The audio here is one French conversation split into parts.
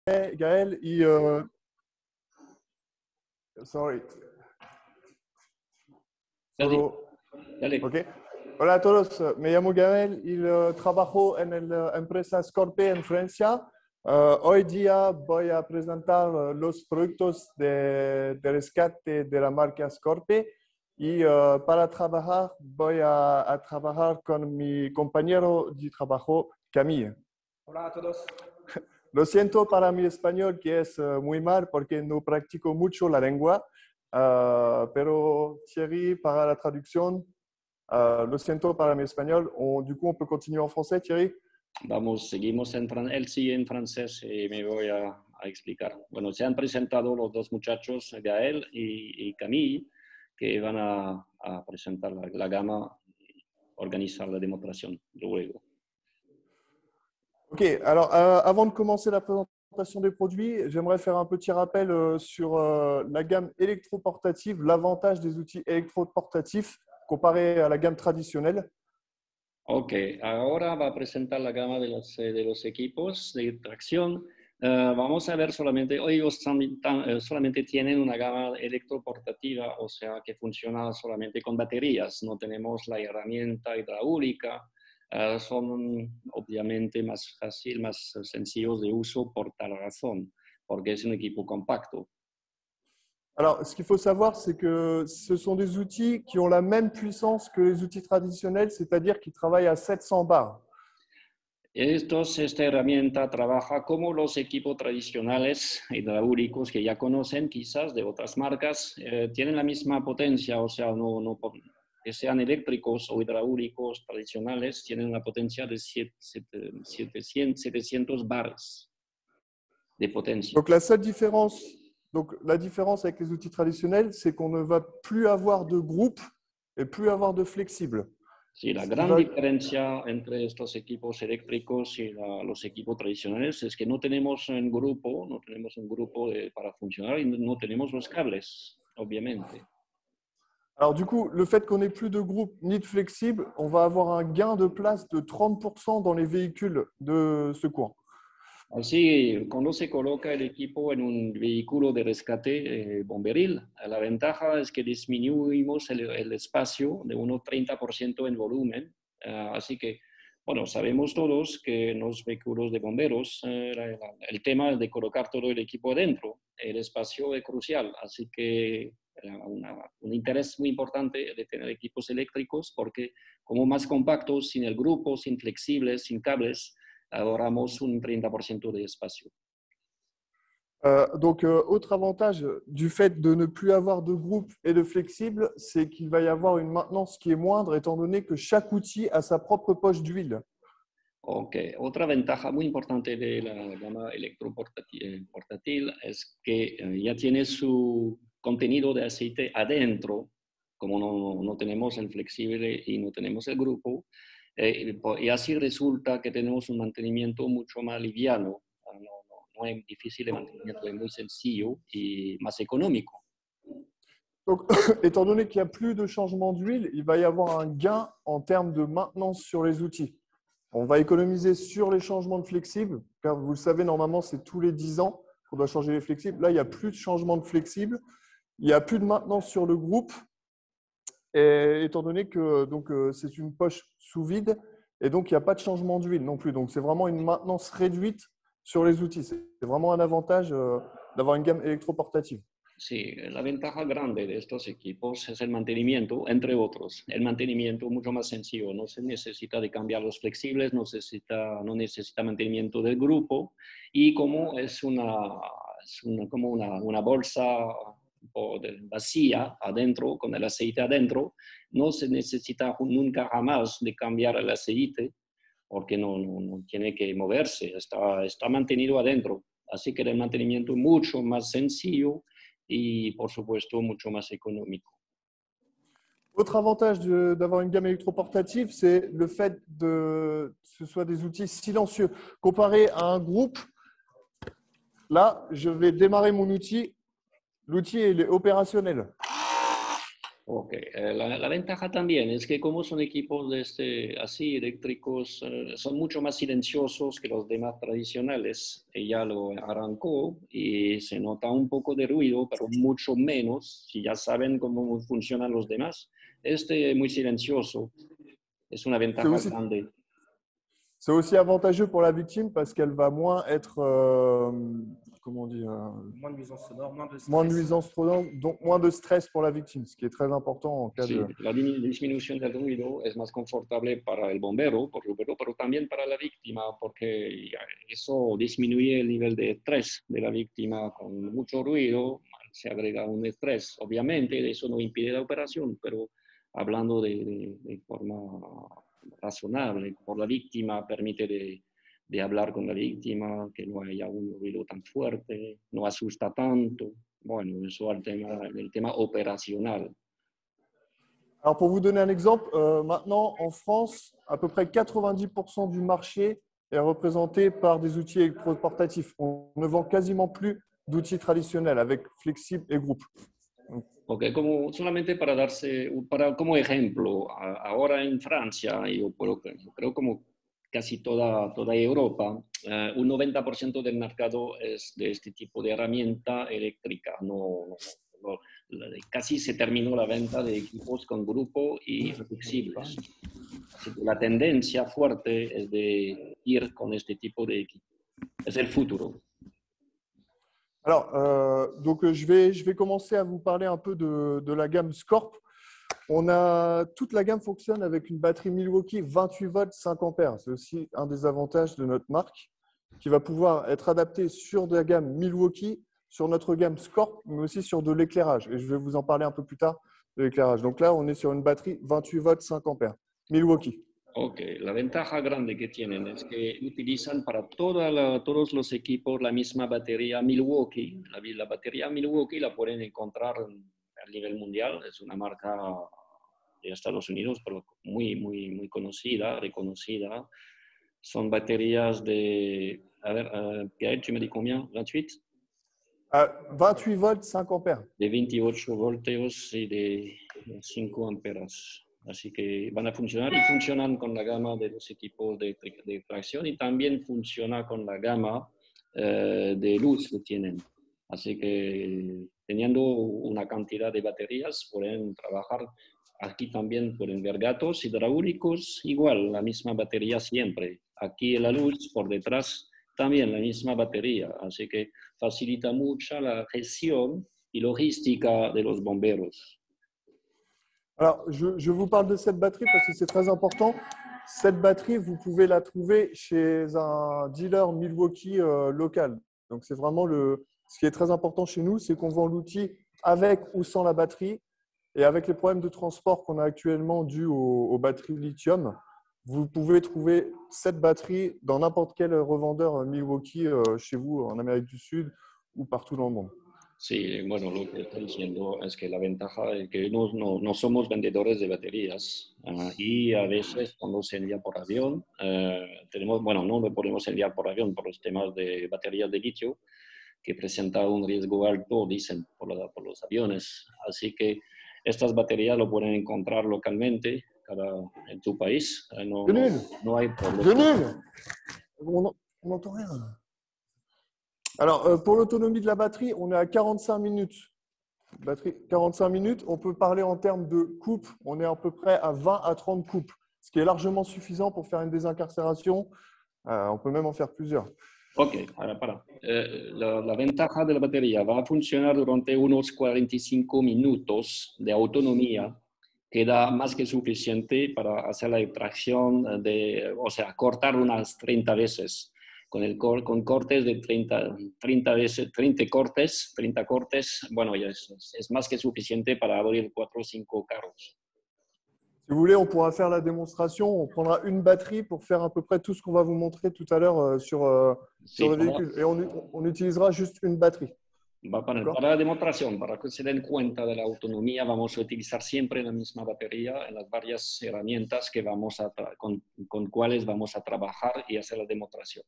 Gaël y... sorry. Solo... Dale. Okay. Hola a todos, me llamo Gael y trabajo en la empresa Scorpe en Francia. Hoy día voy a presentar los productos de rescate de la marca Scorpe y para trabajar voy a trabajar con mi compañero de trabajo, Camille. Hola a todos. Lo siento para mi español que es muy mal porque no practico mucho la lengua, pero Thierry para la traducción. Lo siento para mi español. Du coup, on peut continuer en français, Thierry? Vamos, seguimos él sigue en francés y me voy a explicar. Bueno, se han presentado los dos muchachos, Gaël y Camille, que van a presentar la gama y organizar la demostración luego. Ok, alors avant de commencer la présentation des produits, j'aimerais faire un petit rappel sur la gamme électroportative, l'avantage des outils électroportatifs comparé à la gamme traditionnelle. Ok, ahora va a presentar la gama de los equipos de tracción. Vamos a ver solamente, ellos solamente tienen una gama electroportativa, o sea que funciona solamente con baterías, no tenemos la herramienta hidráulica. Son obviamente más fácil, más sencillos de uso por tal razón, porque es un equipo compacto. Alors, ce qu'il faut savoir, c'est que ce sont des outils qui ont la même puissance que les outils traditionnels, c'est-à-dire qu'ils travaillent à 700 bars. Esta herramienta trabaja como los equipos tradicionales hidráulicos que ya conocen, quizás de otras marcas, tienen la misma potencia, o sea, que sean eléctricos o hidráulicos tradicionales, tienen una potencia de 700 bars de potencia. Donc, la différence avec les outils traditionnels, c'est qu'on ne va plus avoir de groupe et plus avoir de flexible. Sí, la gran diferencia entre estos equipos eléctricos y los equipos tradicionales es que no tenemos un grupo, para funcionar y no tenemos los cables, obviamente. Alors du coup, le fait qu'on n'ait plus de groupe ni de flexible, on va avoir un gain de place de 30% dans les véhicules de secours. Así, cuando se coloca el equipo en un vehículo de rescate bomberil, la ventaja es que disminuimos el espacio de unos 30% en volumen. Así que, bueno, sabemos todos que en los vehículos de bomberos el tema de colocar todo el equipo adentro, el espacio es crucial. Así que un interés muy importante de tener equipos eléctricos porque como más compactos, sin el grupo, sin flexibles, sin cables, ahorramos un 30% de espacio. Donc, autre avantage du fait de ne plus avoir de groupe et de flexible, c'est qu'il va y avoir une maintenance qui est moindre étant donné que chaque outil a sa propre poche d'huile. Ok, otra ventaja muy importante de la gama electroportátil es que ya tiene su contenido de aceite adentro, como no tenemos el flexible y no tenemos el grupo. Y así resulta que tenemos un mantenimiento mucho más liviano, no es difícil de mantenimiento, es muy sencillo y más económico. Donc, étant donné qu'il n'y a plus de changement d'huile, il va y avoir un gain en termes de maintenance sur les outils. On va économiser sur les changements de flexibles, car vous le savez, normalement, c'est tous les 10 ans qu'on doit changer les flexibles. Là, il n'y a plus de changement de flexibles, il n'y a plus de maintenance sur le groupe. Et étant donné que c'est une poche sous vide, et donc il n'y a pas de changement d'huile non plus. Donc c'est vraiment une maintenance réduite sur les outils. C'est vraiment un avantage d'avoir une gamme électroportative. Sí, la ventaja grande de estos equipos es el mantenimiento, entre otros. El mantenimiento mucho más sencillo, no se necesita de cambiar los flexibles, no necesita mantenimiento del grupo y como es como una bolsa vacía adentro, con el aceite adentro, no se necesita nunca jamás de cambiar el aceite porque no tiene que moverse, está mantenido adentro. Así que el mantenimiento es mucho más sencillo y, por supuesto, mucho más económico. Autre avantage d'avoir une gamme électroportative, c'est le fait que ce soit des outils silencieux. Comparé à un groupe, là, je vais démarrer mon outil. L'outil il est opérationnel. Ok, la ventaja también es que como son equipos así eléctricos, son mucho más silenciosos que los demás tradicionales. Ella lo arrancó y se nota un poco de ruido, pero mucho menos si ya saben cómo funcionan los demás. Este es muy silencioso, es una C'est ventaja aussi, grande. c'est aussi avantageux pour la victime parce qu'elle va moins être, comment dire, Moins de nuisances sonores, moins de moins de stress. nuisances sonores, donc moins de stress pour la victime, ce qui est très important en cas Sí, de… la disminución del ruido es más confortable para el bombero, pero también para la víctima, porque eso disminuye el nivel de estrés de la víctima. Con mucho ruido se agrega un estrés. Obviamente, eso no impide la operación, pero hablando de forma razonable, por la víctima, permite de hablar con la víctima, que no haya un ruido tan fuerte, no asusta tanto. Bueno, eso al tema, el tema operacional. Alors, pour vous donner un exemple, maintenant, en France, à peu près 90% du marché est représenté par des outils électroportatifs. On ne vend quasiment plus d'outils traditionnels avec flexible et groupe. Ok, como, solamente para para, como ejemplo, ahora en Francia, yo creo como casi toda Europa, un 90% del mercado es de este tipo de herramienta eléctrica. Casi se terminó la venta de equipos con grupo y flexibles. Así que la tendencia fuerte es de ir con este tipo de equipo. Es el futuro. Alors, je vais commencer à vous parler un peu de la gamme Scorp. Toute la gamme fonctionne avec une batterie Milwaukee 28 volts 5 ampères. C'est aussi un des avantages de notre marque qui va pouvoir être adapté sur de la gamme Milwaukee, sur notre gamme Scorp, mais aussi sur de l'éclairage. Et je vais vous en parler un peu plus tard de l'éclairage. Donc là, on est sur une batterie 28 volts 5 ampères Milwaukee. Ok, la ventaja grande que tienen es que utilizan para todos los equipos la misma batería Milwaukee. La batería Milwaukee la pueden encontrar a nivel mundial, es una marca de Estados Unidos, pero muy conocida, reconocida. Son baterías a ver, Pierre, ¿tu me dis combien? 28? 28 volts 5 ampères. De 28 voltios y de 5 amperes. Así que van a funcionar y funcionan con la gama de los equipos de tracción y también funciona con la gama de luz que tienen. Así que teniendo una cantidad de baterías pueden trabajar. Aquí también pueden ver gatos hidráulicos, igual, la misma batería siempre. Aquí la luz por detrás también la misma batería. Así que facilita mucho la gestión y logística de los bomberos. Alors, je vous parle de cette batterie parce que c'est très important. Cette batterie, vous pouvez la trouver chez un dealer Milwaukee local. Donc, c'est vraiment ce qui est très important chez nous, c'est qu'on vend l'outil avec ou sans la batterie. Et avec les problèmes de transport qu'on a actuellement dus aux batteries lithium, vous pouvez trouver cette batterie dans n'importe quel revendeur Milwaukee chez vous en Amérique du Sud ou partout dans le monde. Sí, bueno, lo que está diciendo es que la ventaja es que no somos vendedores de baterías y a veces cuando se envía por avión, bueno, no lo podemos enviar por avión por los temas de baterías de litio, que presenta un riesgo alto, dicen, por los aviones. Así que estas baterías lo pueden encontrar localmente en tu país. No hay problema. On n'entend rien. Alors, pour l'autonomie de la batterie, on est à 45 minutes. Batterie 45 minutes. On peut parler en termes de coupe. On est à peu près à 20 à 30 coupes, ce qui est largement suffisant pour faire une désincarcération. On peut même en faire plusieurs. Ok, para. La ventaja de la batería va a funcionar durante unos 45 minutos de autonomía, que da más que suficiente para hacer la extracción o sea, cortar unas 30 veces. Con cortes de 30 veces, 30 cortes, bueno, ya es más que suficiente para abrir 4 o 5 carros. Si vous voulez, on pourra faire la démonstration. On prendra une batterie pour faire à peu près tout ce qu'on va vous montrer tout à l'heure sur le véhicule. Et on utilisera juste une batterie. Para la demostración, para que se den cuenta de la autonomía, vamos a utilizar siempre la misma batería en las varias herramientas que con cuales vamos a trabajar y hacer la demostración.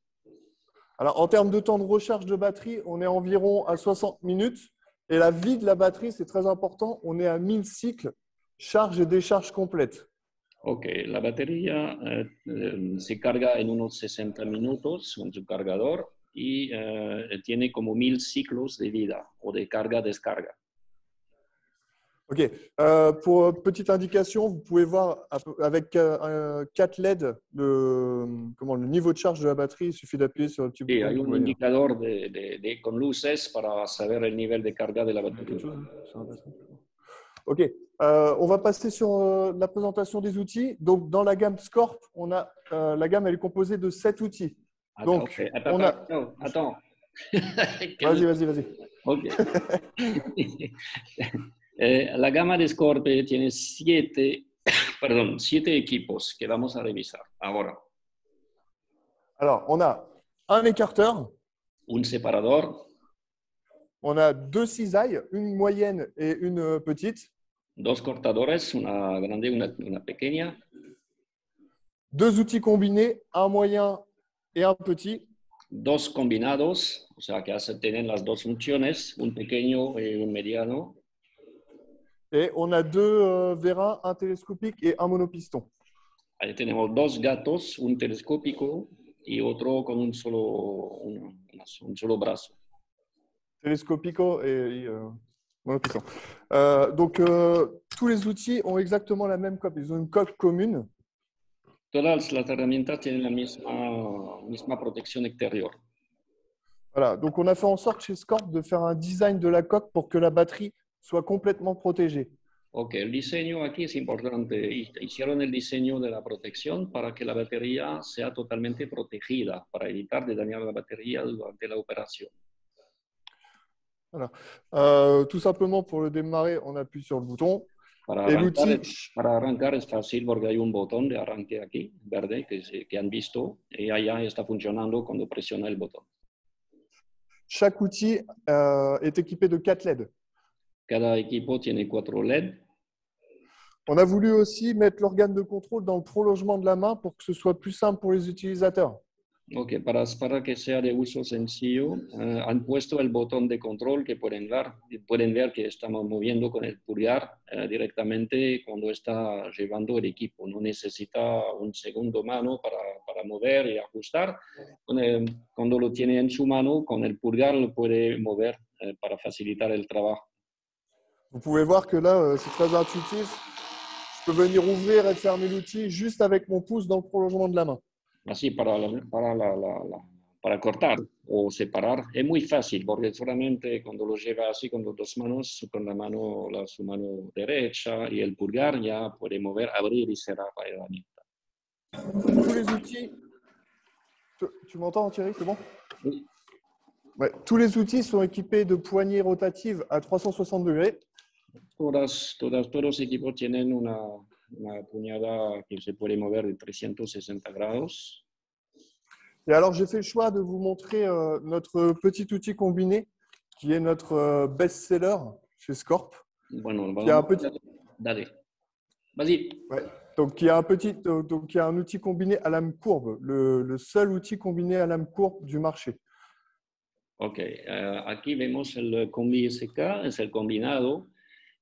Alors, en termes de temps de recharge de batterie, on est environ à 60 minutes. Et la vie de la batterie, c'est très important. On est à 1000 cycles charge et décharge complète. Ok, la batería se carga en unos 60 minutos con su cargador y tiene como 1000 ciclos de vida o de carga-descarga. Ok. Pour petite indication, vous pouvez voir avec 4 LED le niveau de charge de la batterie. Il suffit d'appuyer sur le petit Sí, bouton. hay Vous un voyez. indicador con luces para saber el nivel de carga de la Il y a quelque batería. chose, hein, sur la batterie. Ok. On va passer sur la présentation des outils. Donc, dans la gamme Scorp, on a la gamme, elle est composée de 7 outils. Donc, Ok, on a. attends. Vas-y. Ok. La gama de Scorpio tiene 7 equipos que vamos a revisar ahora. Alors, on a un écarteur, Un separador, on a 2 cisailles, une moyenne et une petite, 2 cortadores, una grande y una pequeña, 2 outils combinés, un moyen et un petit, 2 combinados, o sea que tienen las 2 funciones, un pequeño y un mediano, et on a 2 vérins, un télescopique et un monopiston. Ahí tenemos 2 gatos, un telescópico y otro con un solo brazo. Télescopico et monopiston. Donc, tous les outils ont exactement la même coque. Ils ont une coque commune. Todas las herramientas tienen la misma protección exterior. Voilà. Donc, on a fait en sorte chez Scorp de faire un design de la coque pour que la batterie soit complètement protégée. Ok, el diseño aquí es importante. Hicieron el diseño de la protección para que la batería sea totalmente protegida, para evitar de dañar la batería durante la operación. Voilà. Tout simplement, pour le démarrer, on appuie sur le bouton. Para arrancar es fácil porque hay un botón de arranque aquí, verde, que han visto, y allá está funcionando cuando presiona el botón. Chaque outil est équipé de 4 LED. Cada equipo tiene 4 LED. On a voulu aussi mettre l'organe de contrôle dans le prolongement de la main pour que ce soit plus simple pour les utilisateurs. Ok, para que sea de uso sencillo, han puesto el botón de control que pueden ver que estamos moviendo con el pulgar directamente cuando está llevando el equipo. No necesita un segundo mano para mover y ajustar. Cuando lo tiene en su mano, con el pulgar lo puede mover para facilitar el trabajo. Vous pouvez voir que là, c'est très intuitif. Je peux venir ouvrir et fermer l'outil juste avec mon pouce dans le prolongement de la main. Así para cortar o separar es muy fácil porque solamente cuando lo lleva así con las 2 manos, con su mano derecha y el pulgar ya puede mover, abrir y cerrar la herramienta. Tous les outils. Tu m'entends, Thierry? C'est bon? Oui. Ouais, tous les outils sont équipés de poignées rotatives à 360 degrés. Todos los equipos tienen una puñada que se puede mover de 360 grados. Et alors, j'ai fait le choix de vous montrer notre petit outil combiné qui est notre best-seller chez Scorp. Bueno, qui a un petit... Dale. Vas-y. Ouais. Donc, il y a un outil combiné à lame courbe, le seul outil combiné à lame courbe du marché. Ok, aquí vemos el Combi SK, es el combinado.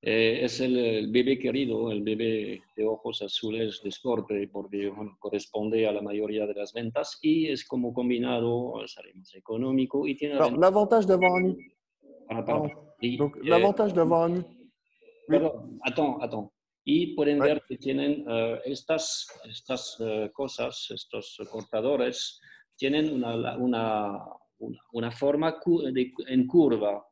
Es el bebé querido, el bebé de ojos azules de Scorp, porque corresponde a la mayoría de las ventas y es como combinado, sale más económico y tiene l'avantage d'avoir un outil. Donc, l'avantage d'avoir un outil. Perdón, attends. Y pueden ver que tienen estas cosas, estos cortadores, tienen una forma en curva.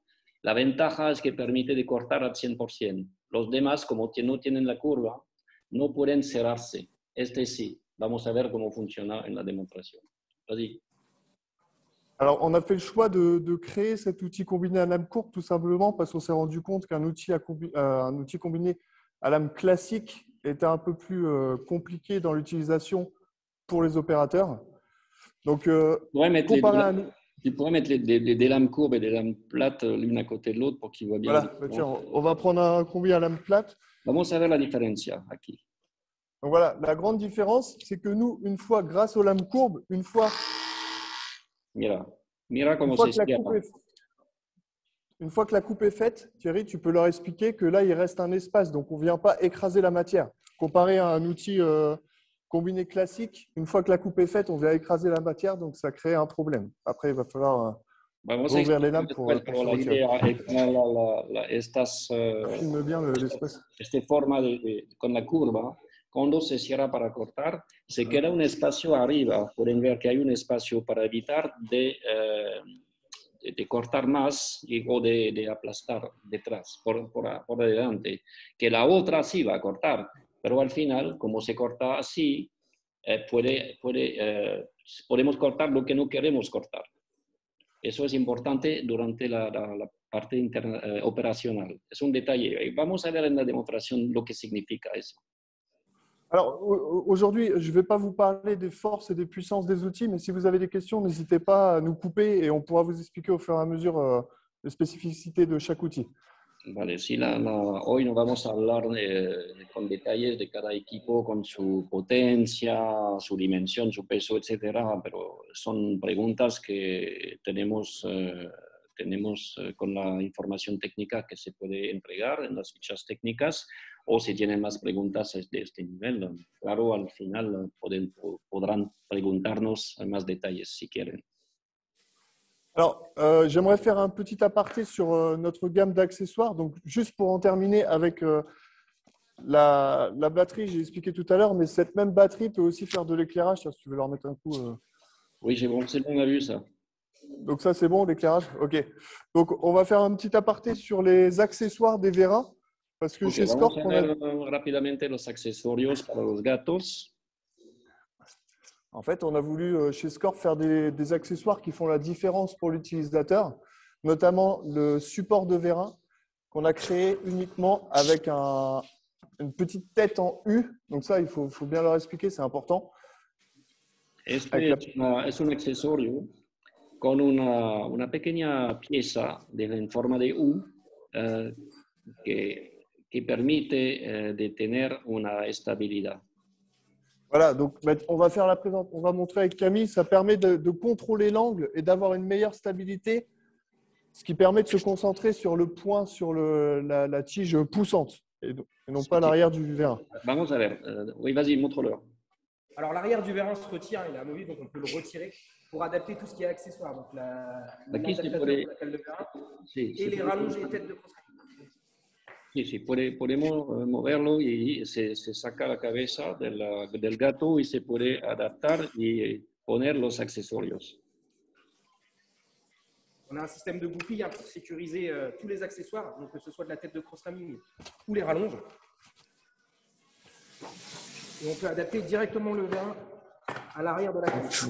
La ventaja es que permite de cortar al 100%. Los demás, como no tienen la curva, no pueden cerrarse. Este sí. Vamos a ver cómo funciona en la demostración. Vas-y. Alors, on a fait le choix de créer cet outil combiné à lame courbe tout simplement parce qu'on s'est rendu compte qu'un outil combiné à lame classique était un peu plus compliqué dans l'utilisation pour les opérateurs. Donc, comparé à nous... Tu pourrais mettre des lames courbes et des lames plates l'une à côté de l'autre pour qu'ils voient bien. Voilà, tiens, on va prendre un combi à lame plate. Vamos a ver la diferencia aquí. Donc voilà, la grande différence, c'est que nous, une fois, grâce aux lames courbes, une fois Mira cómo que se la cierra. courbe est... une fois que la coupe est faite, Thierry, tu peux leur expliquer que là, il reste un espace. Donc, on ne vient pas écraser la matière. Comparé à un outil combiné classique, une fois que la coupe est faite, on vient écraser la matière. Donc, ça crée un problème. Après, il va falloir Vamos a rouvrir les lames explicar pour después, se pero la retirer. idea es que estas, Filme bien l'espace. esta forma con la curva, cuando se cierra para cortar, se queda un espacio arriba. Pueden ver que hay un espacio para evitar de cortar más o de aplastar detrás, por delante, que la otra sí va a cortar, pero al final, como se corta así, podemos cortar lo que no queremos cortar. Eso es importante durante la parte operacional. Es un detalle. Vamos a ver en la demostración lo que significa eso. Alors, aujourd'hui, je ne vais pas vous parler des forces et des puissances des outils, mais si vous avez des questions, n'hésitez pas à nous couper et on pourra vous expliquer au fur et à mesure les spécificités de chaque outil. Vale, sí, hoy no vamos a hablar con detalles de cada equipo, con su potencia, su dimensión, su peso, etcétera, pero son preguntas que tenemos con la información técnica que se puede entregar en las fichas técnicas, o si tienen más preguntas de este nivel, claro, al final podrán preguntarnos más detalles si quieren. Alors, j'aimerais faire un petit aparté sur notre gamme d'accessoires. Donc, juste pour en terminer avec la batterie, j'ai expliqué tout à l'heure, mais cette même batterie peut aussi faire de l'éclairage. Si tu veux leur mettre un coup. Oui, c'est bon, on a vu ça. Donc, ça, c'est bon, l'éclairage. OK. Donc, on va faire un petit aparté sur les accessoires des vérins. Parce que chez Scorp, on a rápidamente los accesorios para los gatos. En fait, on a voulu chez Scorp faire des accessoires qui font la différence pour l'utilisateur, notamment le support de vérin qu'on a créé uniquement avec une petite tête en U. Donc ça, il faut bien leur expliquer, c'est important. Es un accesorio con una pequeña pieza en forma de U que permite de tener una estabilidad. Voilà, donc on va faire on va montrer avec Camille, ça permet de contrôler l'angle et d'avoir une meilleure stabilité, ce qui permet de se concentrer sur le point, sur la tige poussante et non pas l'arrière du vérin. Vamos a ver, oui, vas-y, montre-leur. Alors l'arrière du vérin se retire, il est amovible, donc on peut le retirer pour adapter tout ce qui est accessoire. Donc l'adaptateur pour la cale de vérin et les rallonges et têtes de crosse. Sí, podemos moverlo y se saca la cabeza del gato y se puede adaptar y poner los accesorios. On a un système de goupille pour sécuriser tous les accessoires, donc que ce soit de la tête de cross-raming ou les rallonges. Et on peut adapter directement le vérin à l'arrière de la cabeza.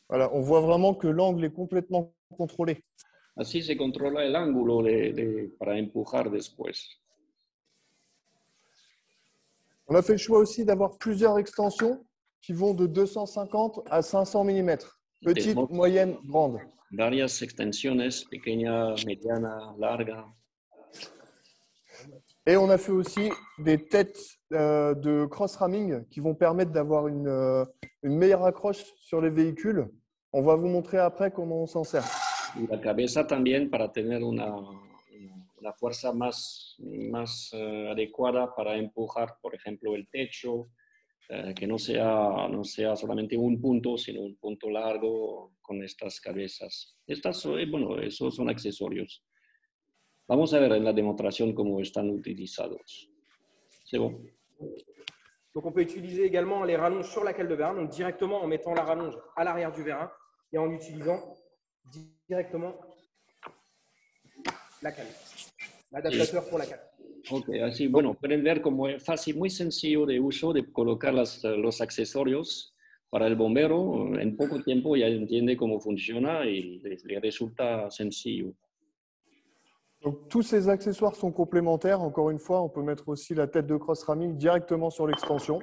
Voilà, on voit vraiment que l'angle est complètement contrôlé. Así se controla el ángulo para empujar después. On a fait le choix aussi d'avoir plusieurs extensions qui vont de 250 à 500 mm. Petite, moyenne, grande. Varias extensiones, pequeña, mediana, larga. Et on a fait aussi des têtes de cross-ramming qui vont permettre d'avoir une meilleure accroche sur les véhicules. On va vous montrer après comment on s'en sert. Y la cabeza también para tener una fuerza más adecuada para empujar, por ejemplo, el techo, que no sea solamente un punto, sino un punto largo con estas cabezas. Esos son accesorios. Vamos a ver en la demostración cómo están utilizados. C'est bon. Donc on peut utiliser également les rallonges sur la cale de vérin, donc directement en mettant la rallonge à l'arrière du vérin et en utilisant directement la cale, l'adaptateur pour la cale. Ok, así, bueno, pueden ver cómo es fácil, muy sencillo de uso de colocar los accesorios para el bombero. En poco tiempo ya entiende cómo funciona y le resulta sencillo. Donc, tous ces accessoires sont complémentaires. Encore une fois, on peut mettre aussi la tête de cross-ramming directement sur l'extension.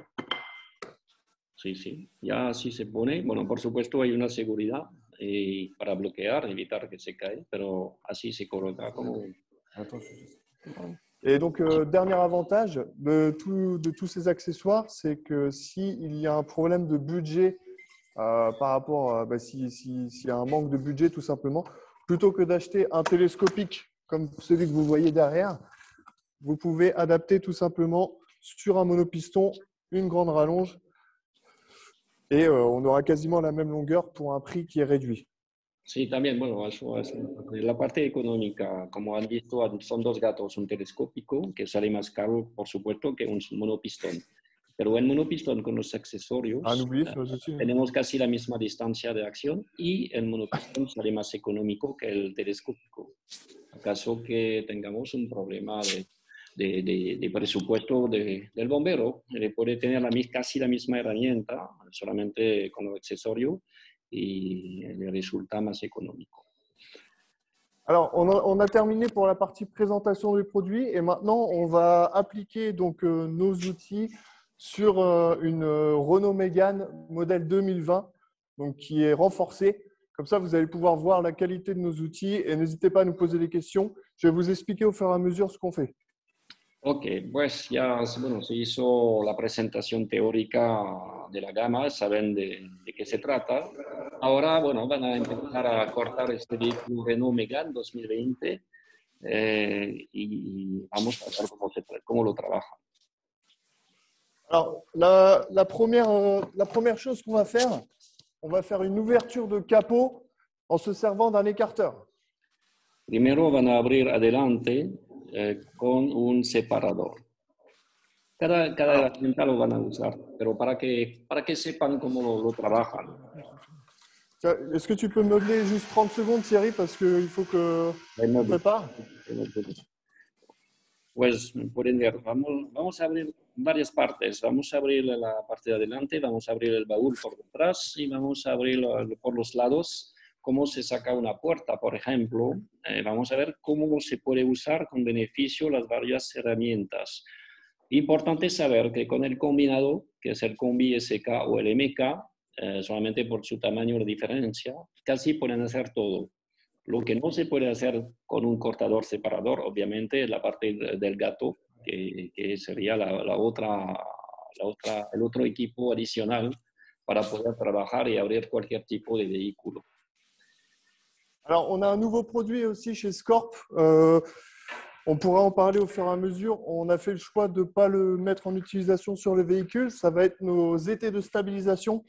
Sí, ya así se pone. Bueno, por supuesto hay una seguridad para bloquear, evitar que se cae, pero así se coloca como... Et donc, dernier avantage de tous ces accessoires, c'est que s'il y a un problème de budget par rapport à s'il y a un manque de budget tout simplement, plutôt que d'acheter un télescopique comme celui que vous voyez derrière, vous pouvez adapter tout simplement sur un monopiston une grande rallonge et on aura quasiment la même longueur pour un prix qui est réduit. Sí, también, bueno, eso es la parte económica. Como han visto, son dos gatos, un telescópico que sale más caro, por supuesto, que un monopistón. Pero el monopistón con los accesorios tenemos casi la misma distancia de acción y el monopistón sale más económico que el telescópico. Acaso que tengamos un problema de presupuesto del bombero, puede tener casi la misma herramienta, solamente con los accesorios, y le résultat más économique. Alors, on a terminé pour la partie présentation du produit et maintenant, on va appliquer donc, nos outils sur une Renault Mégane modèle 2020 donc, qui est renforcée. Comme ça, vous allez pouvoir voir la qualité de nos outils et n'hésitez pas à nous poser des questions. Je vais vous expliquer au fur et à mesure ce qu'on fait. Ok, pues ya bueno, se hizo la presentación teórica de la gama, saben de qué se trata. Ahora, bueno, van a empezar a cortar este vehículo Renault Mégane 2020 y vamos a ver cómo lo trabaja. Alors, la première chose qu'on va faire, on va faire une ouverture de capot en se servant d'un écarteur. Primero van a abrir adelante con un separador. Cada herramienta lo van a usar, pero para que sepan cómo lo trabajan. Est-ce que tu peux meubler juste 30 secondes, Thierry, parce qu'il faut que on prépare? Pues pueden ver, vamos a abrir varias partes. Vamos a abrir la parte de adelante, vamos a abrir el baúl por detrás y vamos a abrir por los lados cómo se saca una puerta, por ejemplo. Vamos a ver cómo se puede usar con beneficio las varias herramientas. Importante saber que con el combinado, que es el Combi SK o el MK, solamente por su tamaño de diferencia, casi pueden hacer todo. Lo que no se puede hacer con un cortador separador, obviamente, es la parte del gato, que sería el otro equipo adicional para poder trabajar y abrir cualquier tipo de vehículo. Alors, on a un nouveau produit aussi chez Scorp. On pourra en parler au fur et à mesure. On a fait le choix de ne pas le mettre en utilisation sur les véhicules. Ça va être nos étais de stabilisation.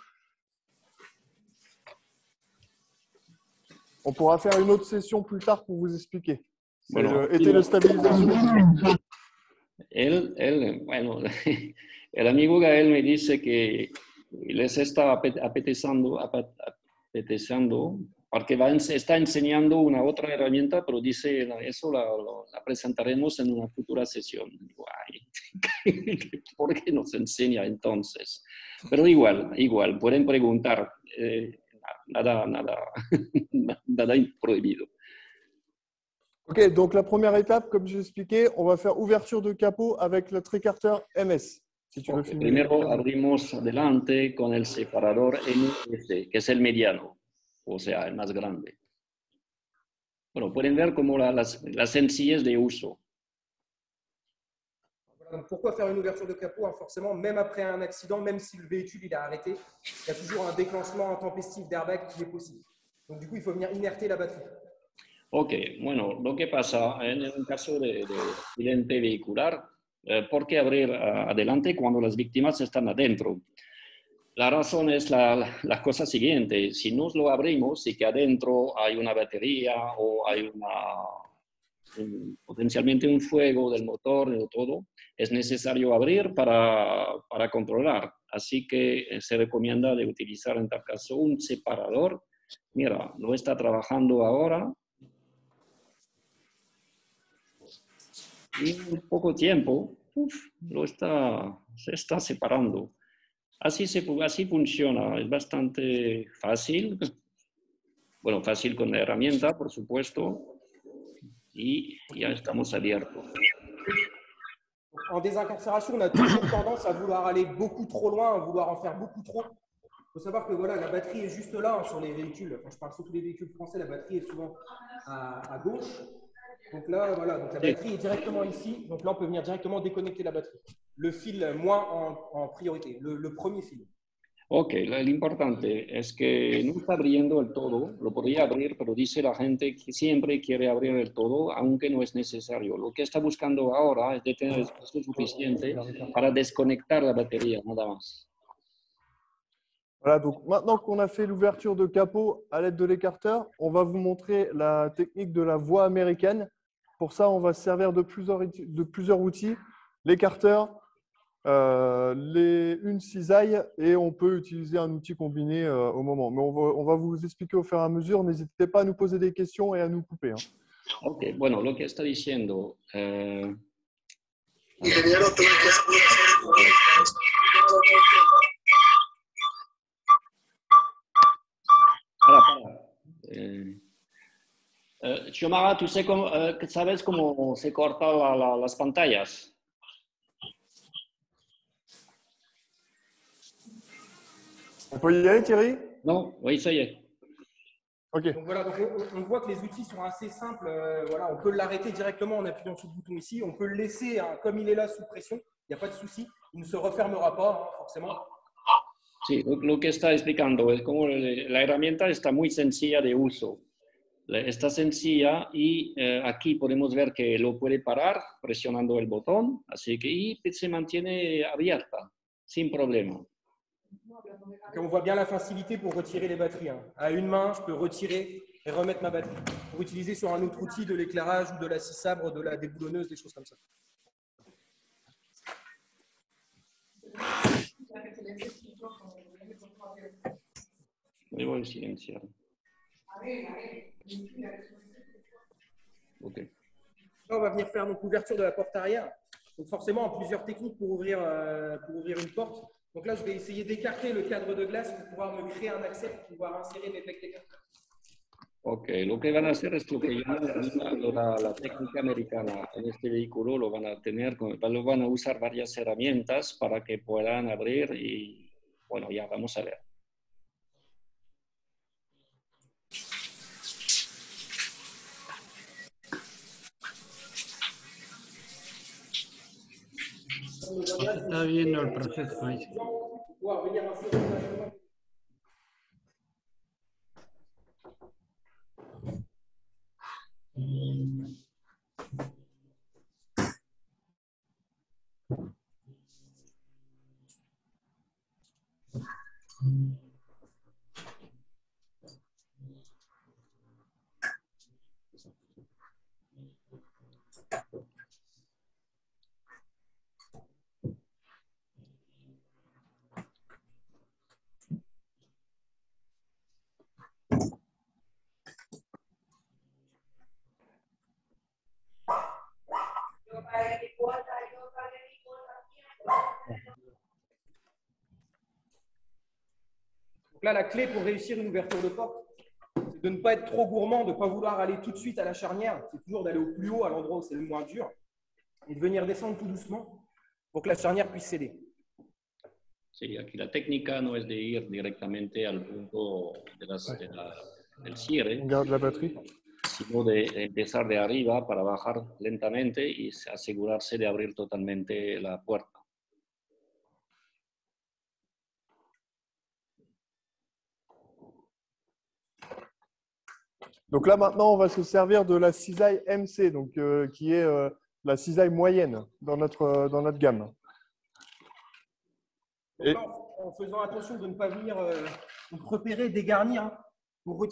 On pourra faire une autre session plus tard pour vous expliquer. C'est bueno, été de stabilisation. Bueno, el amigo Gael me dice que les está apeteciendo porque está enseñando una otra herramienta, pero dice, eso la presentaremos en una futura sesión. Digo, ¿por qué nos enseña entonces? Pero igual, pueden preguntar. Nada prohibido. Ok, donc la première étape, comme j'ai expliqué, on va faire ouverture de capot avec le tricarteur MS. Si tu veux filmer. Primero abrimos adelante con el separador MS, que es el mediano, o sea, el más grande. Bueno, pueden ver como las sencillez de uso. Donc, pourquoi faire une ouverture de capot? Forcément, même après un accident, même si le véhicule il est arrêté, il y a toujours un déclenchement intempestif d'airbag qui est possible. Donc, du coup, il faut venir inerter la batterie. Ok, bueno, lo que pasa en un caso de accidente vehicular, ¿por qué abrir adelante cuando las víctimas están adentro? La razón es la cosa siguiente: si nos lo abrimos y que adentro hay una batería o hay potencialmente un fuego del motor o todo, es necesario abrir para controlar. Así que se recomienda de utilizar en tal caso un separador. Mira, no está trabajando ahora. Y en poco tiempo se está separando. Así funciona, es bastante fácil. Bueno, fácil con la herramienta, por supuesto. Y ya estamos abiertos. En désincarcération, on a toujours tendance à vouloir aller beaucoup trop loin, à vouloir en faire beaucoup trop. Il faut savoir que voilà, la batterie est juste là sur les véhicules. Enfin, je parle surtout des véhicules français, la batterie est souvent à gauche. Donc là, voilà, donc la batterie est directement ici. Donc là, on peut venir directement déconnecter la batterie. Le fil moins en priorité, le premier fil. Ok, lo importante es que no está abriendo el todo, lo podría abrir, pero dice la gente que siempre quiere abrir el todo, aunque no es necesario. Lo que está buscando ahora es de tener espacio suficiente para desconectar la batería, nada más. Voilà, donc maintenant qu'on a fait l'ouverture de capot à l'aide de l'écarteur, on va vous montrer la technique de la voie américaine. Pour ça, on va se servir de plusieurs outils. L'écarteur, une cisaille et on peut utiliser un outil combiné au moment. Mais on va vous expliquer au fur et à mesure. N'hésitez pas à nous poser des questions et à nous couper. Hein. Ok, bueno, lo que está diciendo... Xiomara, ¿tú sabes cómo se cortan las pantallas? On peut y aller, Thierry? Non, oui, ça y est. Ok. Donc voilà, donc on voit que les outils sont assez simples. Voilà, on peut l'arrêter directement en appuyant sur le bouton ici. On peut le laisser hein, comme il est là sous pression. Il n'y a pas de souci. Il ne se refermera pas, hein, forcément. Sí, lo que está explicando es cómo la herramienta está muy sencilla de uso. Está sencilla y aquí podemos ver que lo puede parar presionando el botón, así que y se mantiene abierta, sin problema. Donc on voit bien la facilité pour retirer les batteries. Hein. À une main, je peux retirer et remettre ma batterie. Pour utiliser sur un autre outil de l'éclairage ou de la scie sabre, de la déboulonneuse, des choses comme ça. Me voy a silenciar. Ok. Là, on va venir faire donc l'ouverture de la porte arrière. Donc forcément, plusieurs techniques pour ouvrir une porte. Donc là, je vais essayer d'écarter le cadre de glace pour pouvoir me créer un accès pour pouvoir insérer mes pecs d'écarteur. Ok, lo que van a hacer es lo que llaman la técnica americana. En este vehículo lo van a tener, lo van a usar varias herramientas para que puedan abrir y bueno, ya vamos a ver. Está viendo el proceso ahí. Donc là, la clé pour réussir une ouverture de porte, c'est de ne pas être trop gourmand, de ne pas vouloir aller tout de suite à la charnière. C'est toujours d'aller au plus haut, à l'endroit où c'est le moins dur, et de venir descendre tout doucement pour que la charnière puisse céder. Sí, aquí la técnica no es de ir directamente al punto del cierre, On garde la batterie. sino de empezar de arriba para bajar lentamente y asegurarse de abrir totalmente la puerta. Donc là, maintenant, on va se servir de la cisaille MC, donc, qui est la cisaille moyenne dans notre gamme. Donc là, en faisant attention de ne pas venir repérer, dégarnir, hein, pour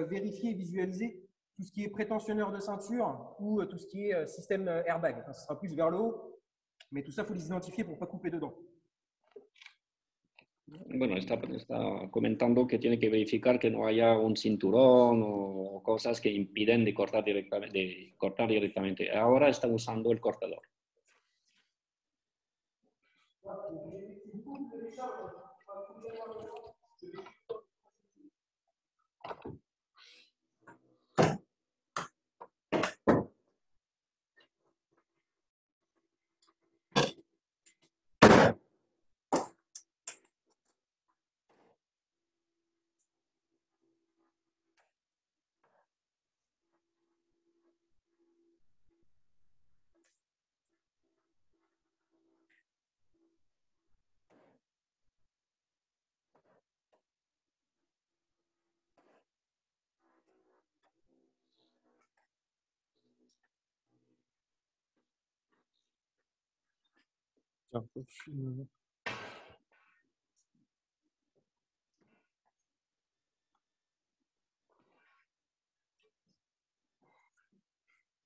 vérifier et visualiser tout ce qui est prétensionneur de ceinture ou tout ce qui est système airbag. Enfin, ce sera plus vers le haut, mais tout ça, il faut les identifier pour ne pas couper dedans. Bueno, está comentando que tiene que verificar que no haya un cinturón o cosas que impiden de cortar directamente. Ahora está usando el cortador.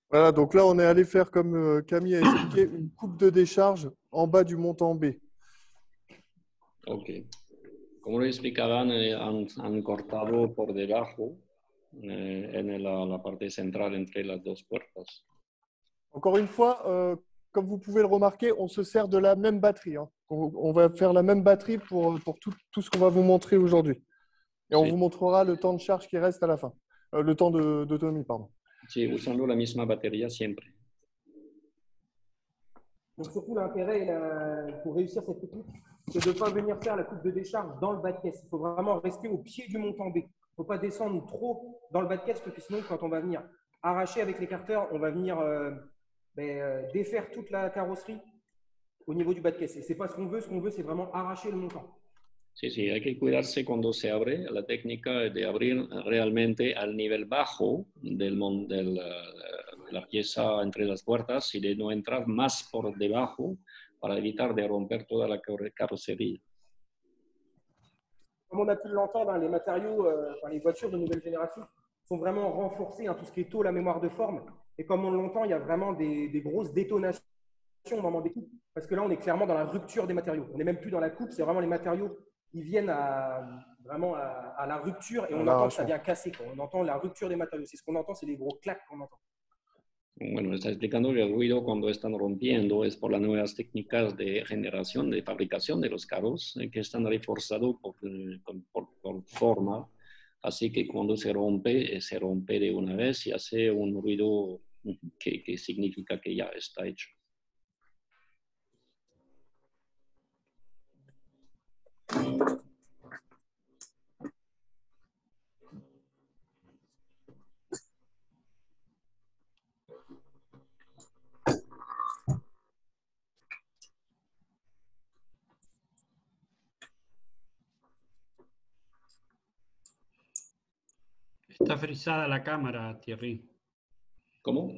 Voilà, donc là, on est allé faire, comme Camille a expliqué, une coupe de décharge en bas du montant B. Ok. Como lo explicaban, han cortado por debajo en la parte central entre las dos puertas. Encore une fois, comme vous pouvez le remarquer, on se sert de la même batterie. Hein. On va faire la même batterie pour tout ce qu'on va vous montrer aujourd'hui. Et on Sí. vous montrera le temps de charge qui reste à la fin. Le temps d'autonomie, pardon. Sí, usando la misma batería siempre. Donc surtout l'intérêt pour réussir cette technique, c'est de ne pas venir faire la coupe de décharge dans le bas de caisse. Il faut vraiment rester au pied du montant B. Il ne faut pas descendre trop dans le bas de caisse parce que sinon, quand on va venir arracher avec l'écarteur, on va venir défaire toute la carrosserie au niveau du bas de caisse. Et ce n'est pas ce qu'on veut. Ce qu'on veut, c'est vraiment arracher le montant. Sí, sí, hay que cuidarse cuando se abre. La técnica es de abrir realmente al nivel bajo de la pieza entre las puertas y de no entrar más por debajo para evitar de romper toda la carrocería. Comme on a pu l'entendre, les matériaux, les voitures de nouvelle génération sont vraiment renforcés, tout ce qui est taux, la mémoire de forme. Et comme on l'entend, il y a vraiment des grosses détonations au moment des coupes. Parce que là, on est clairement dans la rupture des matériaux. On n'est même plus dans la coupe, c'est vraiment les matériaux qui viennent vraiment à la rupture et on entend que ça vient casser. Quoi. On entend la rupture des matériaux. C'est ce qu'on entend, c'est les gros claques qu'on entend. Bueno, está explicando que el ruido cuando están rompiendo es por las nuevas técnicas de generación, de fabricación de los carros, que están reforzados por forma. Así que cuando se rompe de una vez y hace un ruido que significa que ya está hecho. Está frisada la cámara, Thierry. ¿Cómo?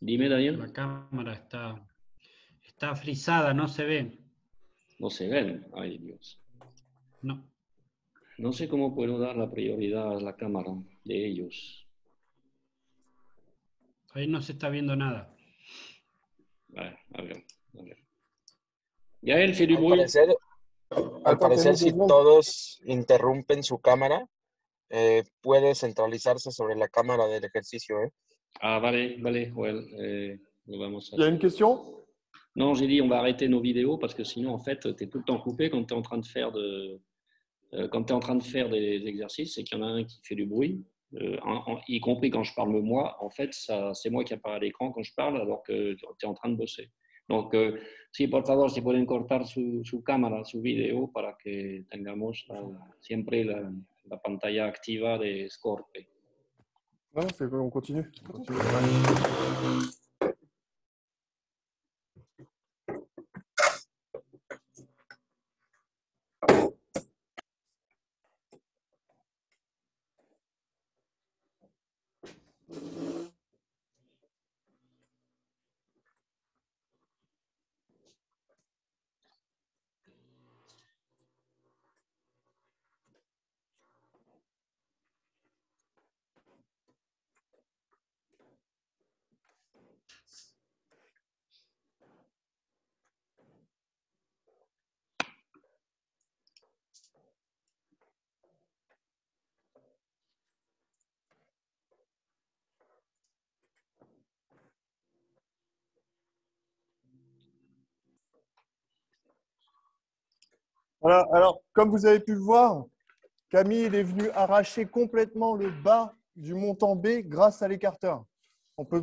Dime, Daniel. La cámara está frisada, no se ve. No se ven. Ay, Dios. No. No sé cómo puedo dar la prioridad a la cámara de ellos. Ahí no se está viendo nada. A ver. Ya el Filipe. Al parecer, si todos interrumpen su cámara, puede centralizarse sobre la cámara del ejercicio. Ah, vale, Joël. Nous vamos a... Il y a une question? Non, j'ai dit on va arrêter nos vidéos parce que sinon, en fait, tu es tout le temps coupé quand tu es en train de faire des exercices et qu'il y en a un qui fait du bruit, y compris quand je parle moi, en fait, c'est moi qui apparaît à l'écran quand je parle alors que tu es en train de bosser. Donc, sí, por favor, si pueden cortar su cámara, su video, para que tengamos siempre la pantalla activa de Scorpe. Non, c'est on continue. Voilà, alors, comme vous avez pu le voir, Camille il est venu arracher complètement le bas du montant B grâce à l'écarteur. On peut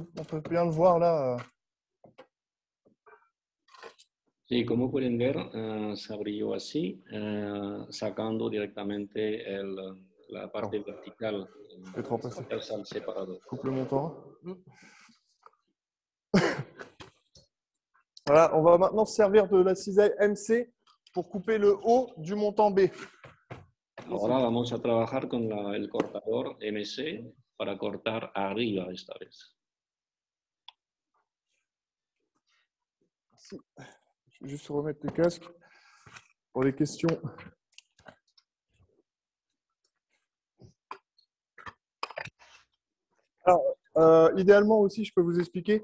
bien le voir là. Sí, como pueden ver, se abrió así, sacando directamente la parte vertical al separador. Coupe le montant. Voilà, on va maintenant se servir de la cisaille MC pour couper le haut du montant B. Ahora vamos a trabajar con el cortador MC para cortar arriba esta vez. Merci. Je vais juste remettre le casque pour les questions. Alors, idéalement aussi, je peux vous expliquer,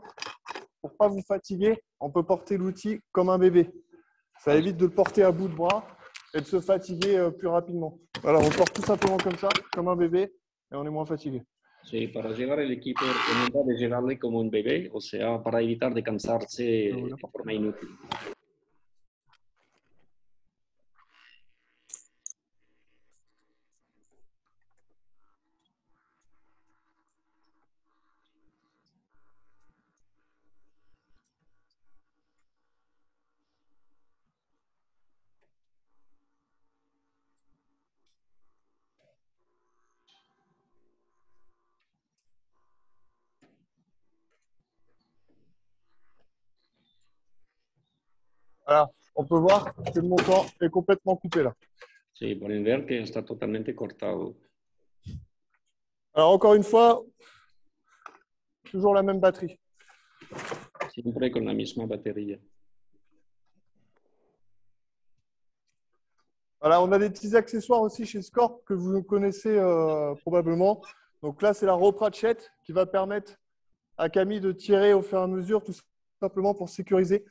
pour ne pas vous fatiguer, on peut porter l'outil comme un bébé. Ça évite de le porter à bout de bras et de se fatiguer plus rapidement. Voilà, on le porte tout simplement comme ça, comme un bébé, et on est moins fatigué. Sí, para llevar el equipo recomienda de llevarle como un bebé, o sea, para evitar de cansarse de forma inútil. Voilà, on peut voir que le montant est complètement coupé là. Sí, pueden ver que está totalmente cortado. Alors encore une fois, toujours la même batterie. Siempre con la misma batería. Voilà, on a des petits accessoires aussi chez Scorp que vous connaissez probablement. Donc là, c'est la rope ratchet qui va permettre à Camille de tirer au fur et à mesure, tout simplement pour sécuriser.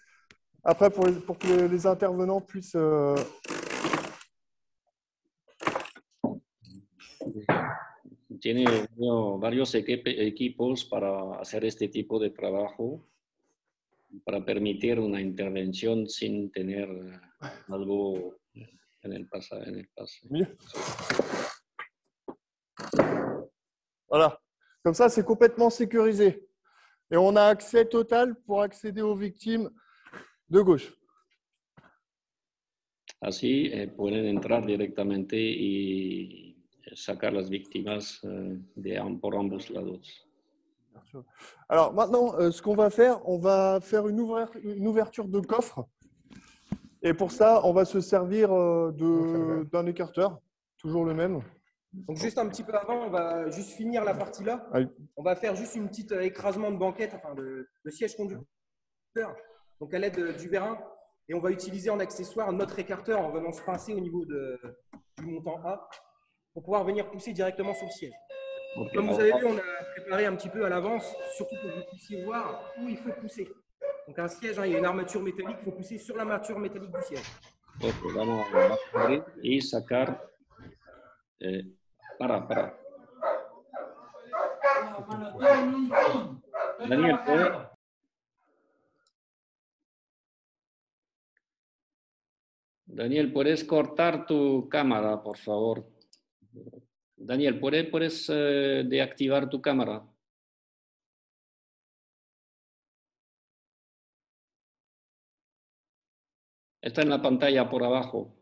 Après, pour que les intervenants puissent… Tiene varios equipos para hacer este tipo de trabajo, para permitir una intervención sin tener algo en el pasado. Mieux. Voilà. Comme ça, c'est complètement sécurisé. Et on a accès total pour accéder aux victimes de gauche. Así pueden entrar directamente y sacar las víctimas por ambos lados. Alors maintenant, ce qu'on va faire, on va faire une ouverture de coffre. Et pour ça, on va se servir d'un écarteur, toujours le même. Donc juste un petit peu avant, on va juste finir la partie là. Allez. On va faire juste une petite écrasement de banquette, enfin de siège conducteur, donc à l'aide du vérin. Et on va utiliser en accessoire notre écarteur en venant se pincer au niveau du montant A pour pouvoir venir pousser directement sur le siège. Okay. Comme vous avez vu, on a préparé un petit peu à l'avance, surtout pour que vous puissiez voir où il faut pousser. Donc un siège, il y a une armature métallique, il faut pousser sur l'armature métallique du siège. Ok, vamos a abrir y sacar. Para. Daniel, ¿puedes cortar tu cámara, por favor? Daniel, ¿puedes deactivar tu cámara? Está en la pantalla por abajo.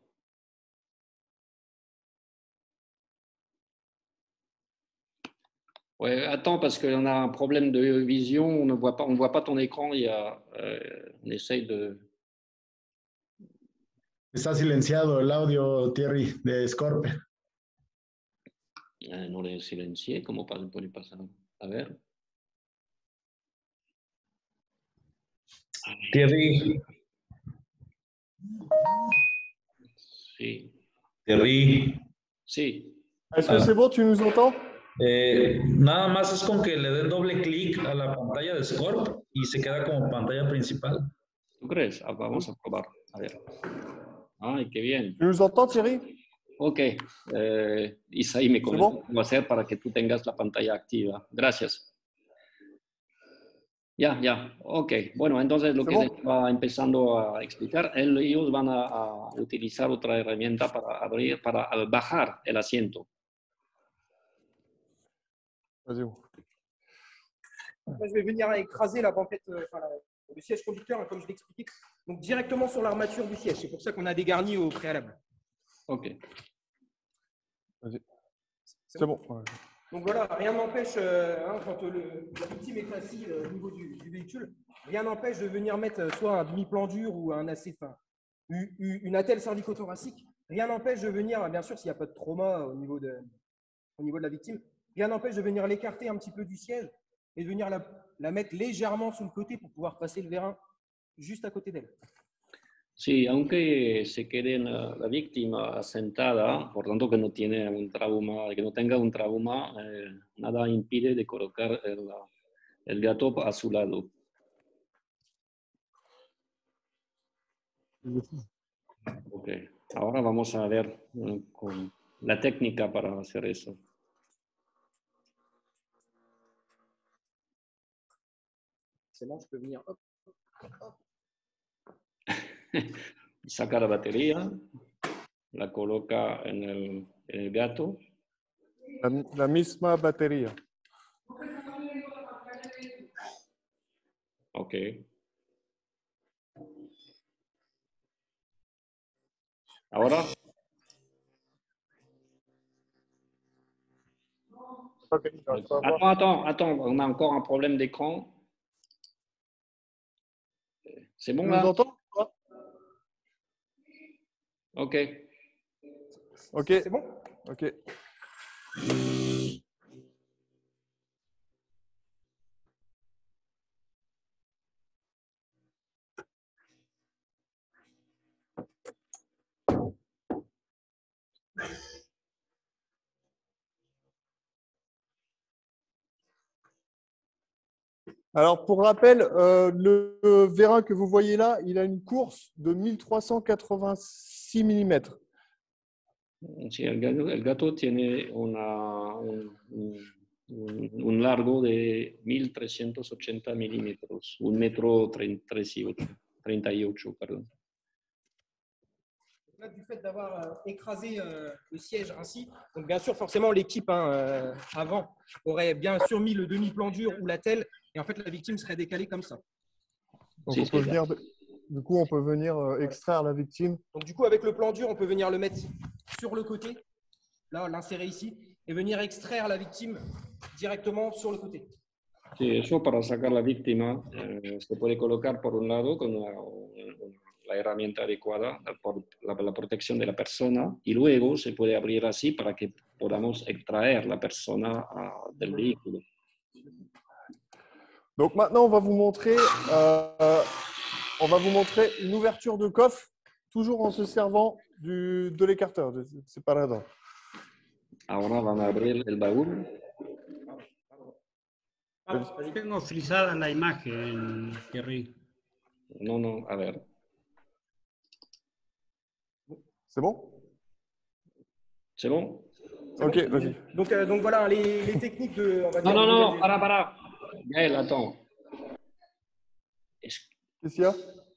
Ouais, attends, parce qu'on a un problème de vision, on ne voit pas ton écran, on essaye de… Está silenciado el audio, Thierry, de Scorp. No le silencié, ¿cómo puede pasar? A ver. Thierry. Sí. Thierry. Sí. Est-ce que c'est bon, tu nous entends? Nada más es con que le den doble clic a la pantalla de Scorp y se queda como pantalla principal. ¿Tú crees? Vamos a probar. A ver. Ay, qué bien. Tu nous entends, Thierry? Ok. Isaí me comentó cómo hacer para que tú tengas la pantalla activa. Gracias. Ya. Ok. Bueno, entonces lo que les va empezando a explicar, ellos van a utilizar otra herramienta para bajar el asiento. Vas-y. Moi, je vais venir écraser la banquette, le siège conducteur, comme je l'ai expliqué, donc directement sur l'armature du siège. C'est pour ça qu'on a dégarni au préalable. Ok. Vas-y. C'est bon. Ouais. Donc voilà, rien n'empêche, quand la victime est assise au niveau du véhicule, rien n'empêche de venir mettre soit un demi-plan dur ou un assez fin, une attelle cervico-thoracique. Rien n'empêche de venir, bien sûr, s'il n'y a pas de trauma au niveau de la victime, rien n'empêche de venir l'écarter un petit peu du siège et de venir la mettre légèrement sur le côté pour pouvoir passer le vérin juste à côté d'elle. Sí, aunque se quede la víctima asentada, por tanto que no tiene un trauma, que no tenga un trauma, nada impide de colocar el gato a su lado. Ok, ahora vamos a ver con la técnica para hacer eso. C'est bon, je peux venir. Hop. Saca la batería, la coloca en el gato. La misma batería. Ok. Ahora, Ok, attends, on a encore un problème d'écran. C'est bon Tu là? nous entends? Ok. Ok. C'est bon? Ok. Alors, pour rappel, le vérin que vous voyez là, il a une course de 1386 mm. Sí, el gato tiene un largo de 1380 milímetros, 1,38 m, pardon. Là, du fait d'avoir écrasé le siège ainsi, donc bien sûr, forcément, l'équipe avant aurait bien sûr mis le demi-plan dur ou la telle, et en fait, la victime serait décalée comme ça. Donc, Si, on peut c'est venir du coup, on peut venir extraire la victime. Donc, du coup, avec le plan dur, on peut venir le mettre sur le côté, là, l'insérer ici, et venir extraire la victime directement sur le côté. Sí, eso para sacar la víctima se puede colocar por un lado con la herramienta adecuada por la protección de la persona y luego se puede abrir así para que podamos extraer la persona del vehículo. Donc maintenant, on va vous montrer une ouverture de coffre, toujours en se servant de l'écarteur, de séparador. Ahora van a abrir el baúl. Tengo frisada la imagen, Thierry. No, a ver. C'est bon? C'est bon? Ok, vas-y. Donc voilà, les techniques de… On va dire, Non, para. Gaël, attends. Qu'est-ce qu'il y a?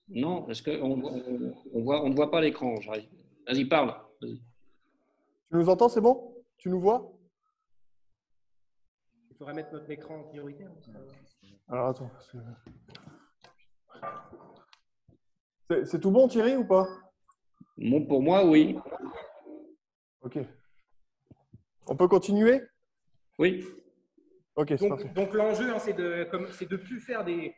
Non, est-ce qu'on ne voit pas l'écran? Vas-y, parle. Vas-y. Tu nous entends, c'est bon? Tu nous vois? Il faudrait mettre notre écran en priorité. Alors attends. C'est tout bon, Thierry, ou pas? Bon, pour moi, oui. Ok. On peut continuer? Oui. Ok, c'est parfait. Donc l'enjeu, hein, c'est de plus faire des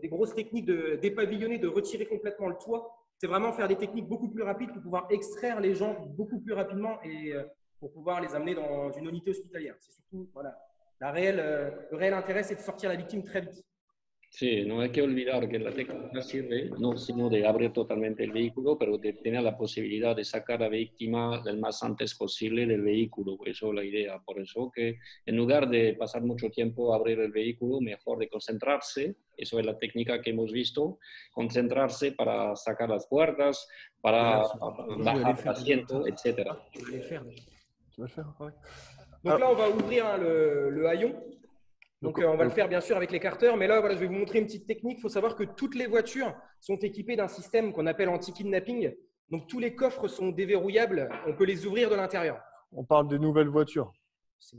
grosses techniques dépavillonner, de retirer complètement le toit. C'est vraiment faire des techniques beaucoup plus rapides pour pouvoir extraire les gens beaucoup plus rapidement et pour pouvoir les amener dans une unité hospitalière. C'est surtout, voilà, le réel intérêt, c'est de sortir la victime très vite. Sí, no hay que olvidar que la técnica sirve no sino de abrir totalmente el vehículo, pero de tener la posibilidad de sacar a la víctima el más antes posible del vehículo. Eso es la idea. Por eso que en lugar de pasar mucho tiempo a abrir el vehículo, mejor de concentrarse. Eso es la técnica que hemos visto. Concentrarse para sacar las puertas, para bajar el asiento, etc. Tu vas le faire. Tu vas le faire? Ouais. Donc là, on va ouvrir le haillon. Donc, on va le faire bien sûr avec l'écarteur, mais là, voilà, je vais vous montrer une petite technique. Il faut savoir que toutes les voitures sont équipées d'un système qu'on appelle anti-kidnapping. Donc, tous les coffres sont déverrouillables. On peut les ouvrir de l'intérieur. On parle des nouvelles voitures.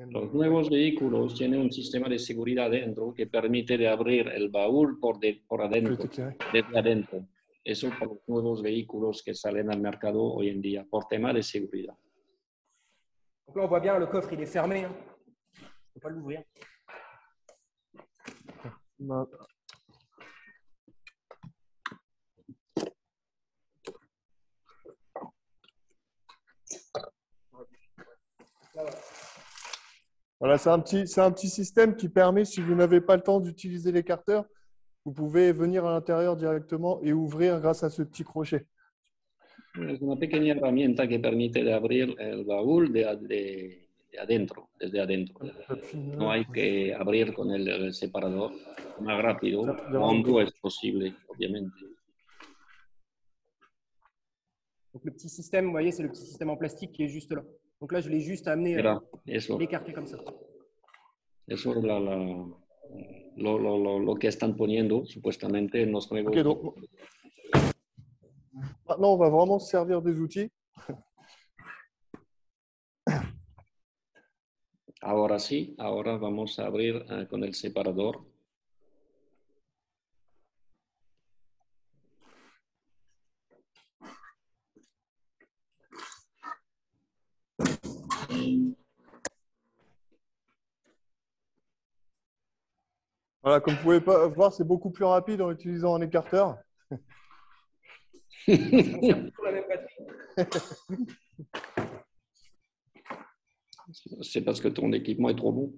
Los nuevos vehículos tienen un sistema de seguridad dentro que permite de abrir el baúl por adentro, desde adentro. Eso para los nuevos vehículos que salen al mercado hoy en día, por tema de seguridad. Donc là, on voit bien, le coffre, il est fermé. Hein. Je ne peux pas l'ouvrir. Voilà, c'est un petit système qui permet, si vous n'avez pas le temps d'utiliser l'écarteur, vous pouvez venir à l'intérieur directement et ouvrir grâce à ce petit crochet. Es una pequeña herramienta que permite de abrir el baúl de adentro, desde adentro. No hay que abrir con el separador. Más rápido, hondo es posible, obviamente. Donc le petit système, vous voyez, c'est le petit système en plastique qui est juste là. Donc là, je l'ai juste amené Mira, eso. l'écarter comme ça. Eso es lo que están poniendo supuestamente en los nuevos. Ok, donc maintenant, on va vraiment se servir des outils. Ahora sí, ahora vamos a abrir con el separador. Voilà, comme vous pouvez pas voir, c'est beaucoup plus rapide en utilisant un écarteur. On sert toujours la même batterie. C'est parce que ton équipement est trop bon.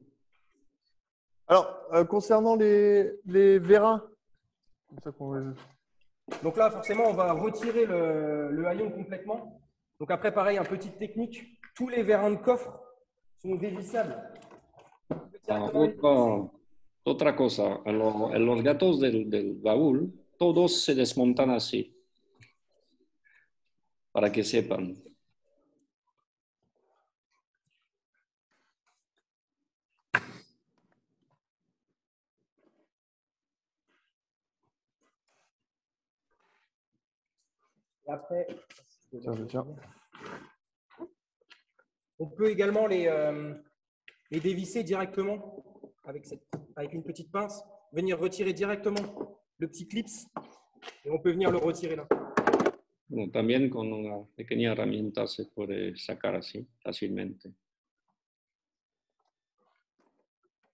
Alors, concernant les vérins, comme ça qu'on- Donc là, forcément, on va retirer le haillon complètement. Donc après, pareil, une petite technique. Tous les vérins de coffre sont dévissables. Otra cosa, en los gatos del baúl, todos se desmontan así, para que sepan. Et après, Tiens. on peut également les dévisser directement avec une petite pince, venir retirer directement le petit clips et on peut venir le retirer là. Bueno, también con una pequeña herramienta se puede sacar así fácilmente.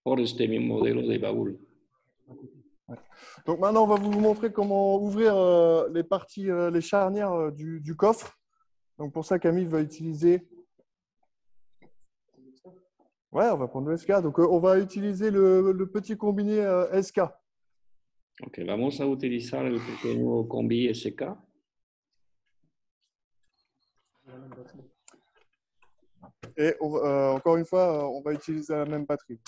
Por este mismo modelo de baúl. Donc maintenant, on va vous montrer comment ouvrir les parties, les charnières du coffre. Donc pour ça, Camille va utiliser... Ouais, on va prendre le SK. Donc on va utiliser le petit combiné SK. Ok, vamos a utilizar el pequeño combi SK. Et encore une fois, on va utiliser la même batterie.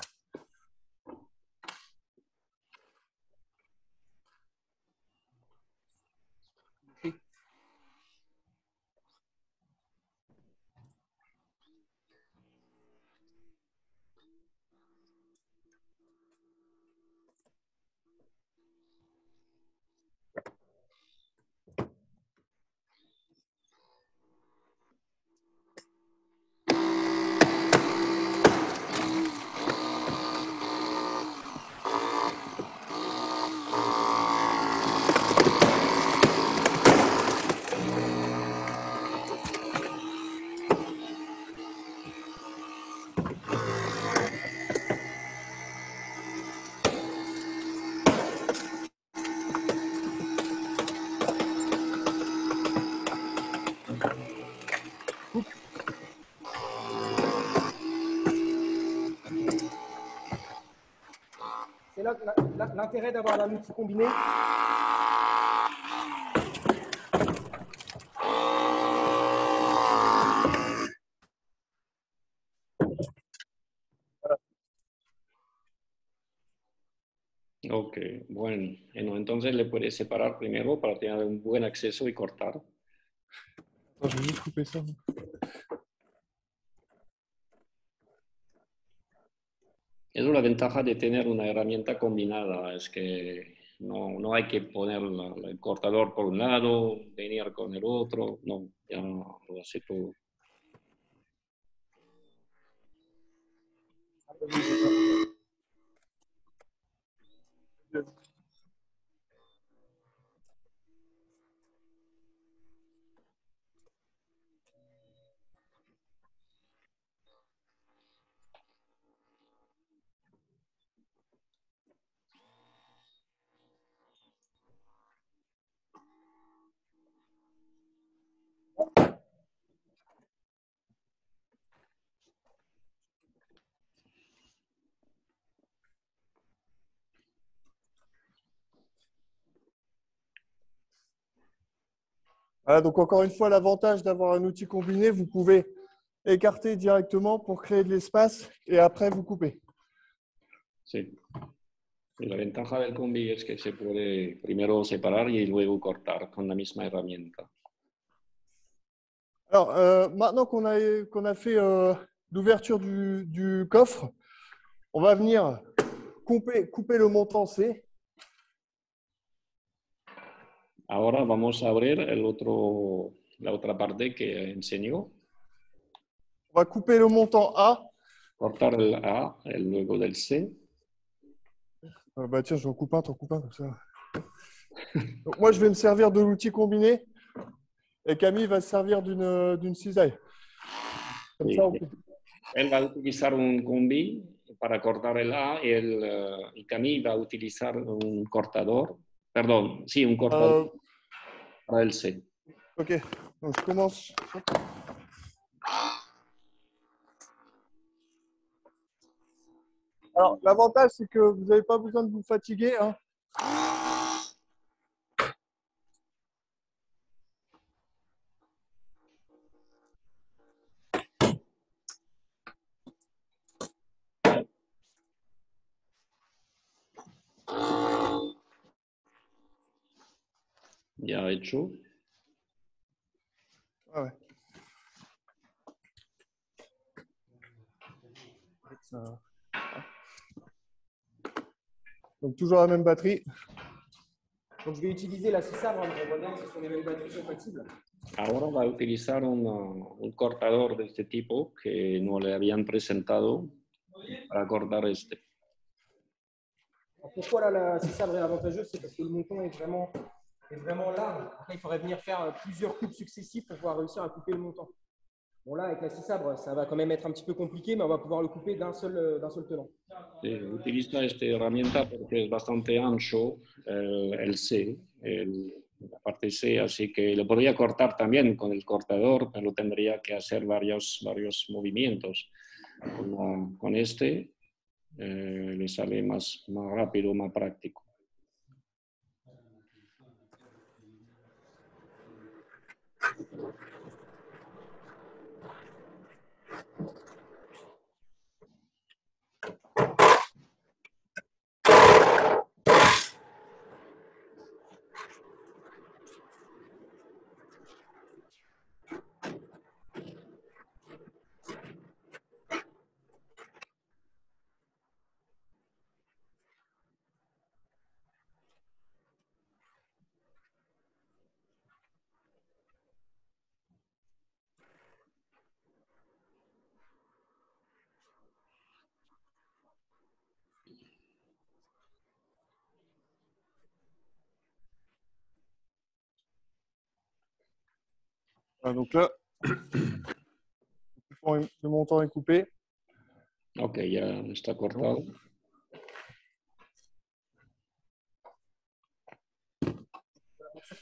C'est là l'intérêt d'avoir un outil combiné. Ok, bueno, entonces le puedes separar primero para tener un buen acceso y cortar. Attends, je vais juste couper ça. Eso es la ventaja de tener una herramienta combinada, es que no hay que poner el cortador por un lado, venir con el otro, no, ya lo hace todo. Voilà, donc encore une fois, l'avantage d'avoir un outil combiné, vous pouvez écarter directement pour créer de l'espace et après vous couper. Sí. Y la ventaja del combi es que se puede primero separar y luego cortar con la misma herramienta. Alors, maintenant qu'on a fait l'ouverture du coffre, on va venir couper le montant C. Ahora vamos a abrir la otra parte que enseñó. On va couper le montant A. Cortar el A, luego del C. Bah tiens, j'en coupe un, t'en coupes un comme ça. Donc, moi, je vais me servir de l'outil combiné et Camille va se servir d'une cisaille. Comme Sí. ça, on coupe. Él va a utilizar un combi para cortar el A y Camille va a utilizar un cortador. Perdón, sí, un cortador para el C. Ok, donc je commence. Alors, l'avantage, c'est que vous n'avez pas besoin de vous fatiguer. Hein. Ya hecho. Ah ouais. Ça... Donc, toujours la même batterie. Donc, je vais utiliser la 6 sabres, on voit bien que ce sont les mêmes batteries compatibles. Ahora va a utilizar un cortador de este tipo que no le habían presentado para cortar este. Alors, pourquoi là, la 6 sabres est avantageuse? C'est parce que le montant est vraiment large. Après, il faudrait venir faire plusieurs coupes successives pour pouvoir réussir à couper le montant. Bon, là, avec la 6 sabres, ça va quand même être un petit peu compliqué, mais on va pouvoir le couper d'un seul tenant. Sí, utiliza esta herramienta porque es bastante ancho el C, la parte C, así que lo podría cortar también con el cortador, pero tendría que hacer varios movimientos. Con este le sale más rápido, más práctico. Ah, donc là, le montant est coupé. Ok, ya está cortado.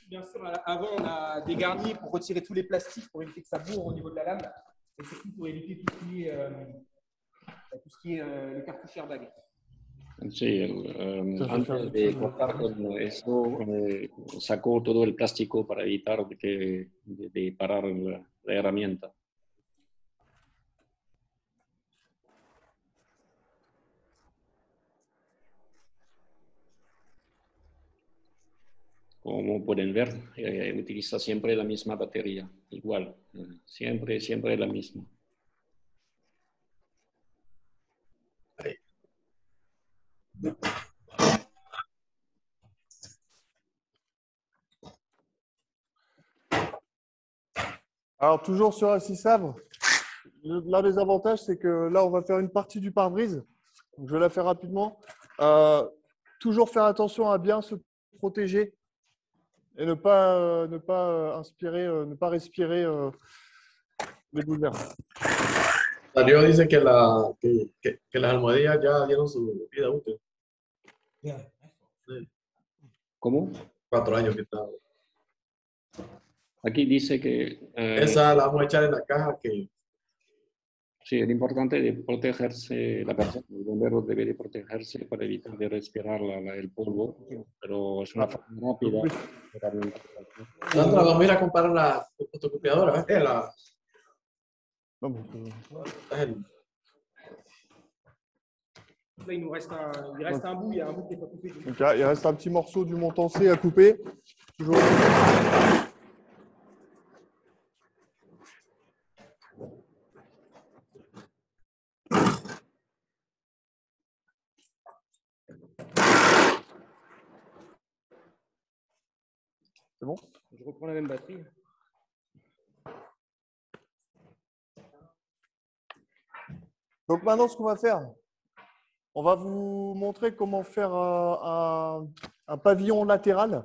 Bien sûr, avant, on a des garnis pour retirer tous les plastiques pour éviter que ça bourre au niveau de la lame et surtout pour éviter tout ce qui est le cartouche airbag. Sí, antes de cortar con eso, sacó todo el plástico para evitar de parar la herramienta. Como pueden ver, utiliza siempre la misma batería, igual, siempre la misma. Alors, toujours sur la 6 sabres, l'un des avantages, c'est que là, on va faire une partie du pare-brise. Donc, je vais la faire rapidement. Toujours faire attention à bien se protéger et ne pas respirer les boules d'air. Darío dice que las almohadillas ya dieron su vida útil. Sí. ¿Cómo? 4 años que está. Aquí dice que... Esa la vamos a echar en la caja que Sí, es importante de protegerse, la persona, el bombero debe de protegerse para evitar de respirar el polvo, pero es una forma rápida. Sandra, vamos a ir a comprar la fotocopiadora, ¿ves? Non, mais, Là, il reste un bout, il y a un bout qui n'est pas coupé. donc là, il reste un petit morceau du montant C à couper. Toujours. C'est bon? Je reprends la même batterie. Donc maintenant, ce qu'on va faire, on va vous montrer comment faire un pavillon latéral.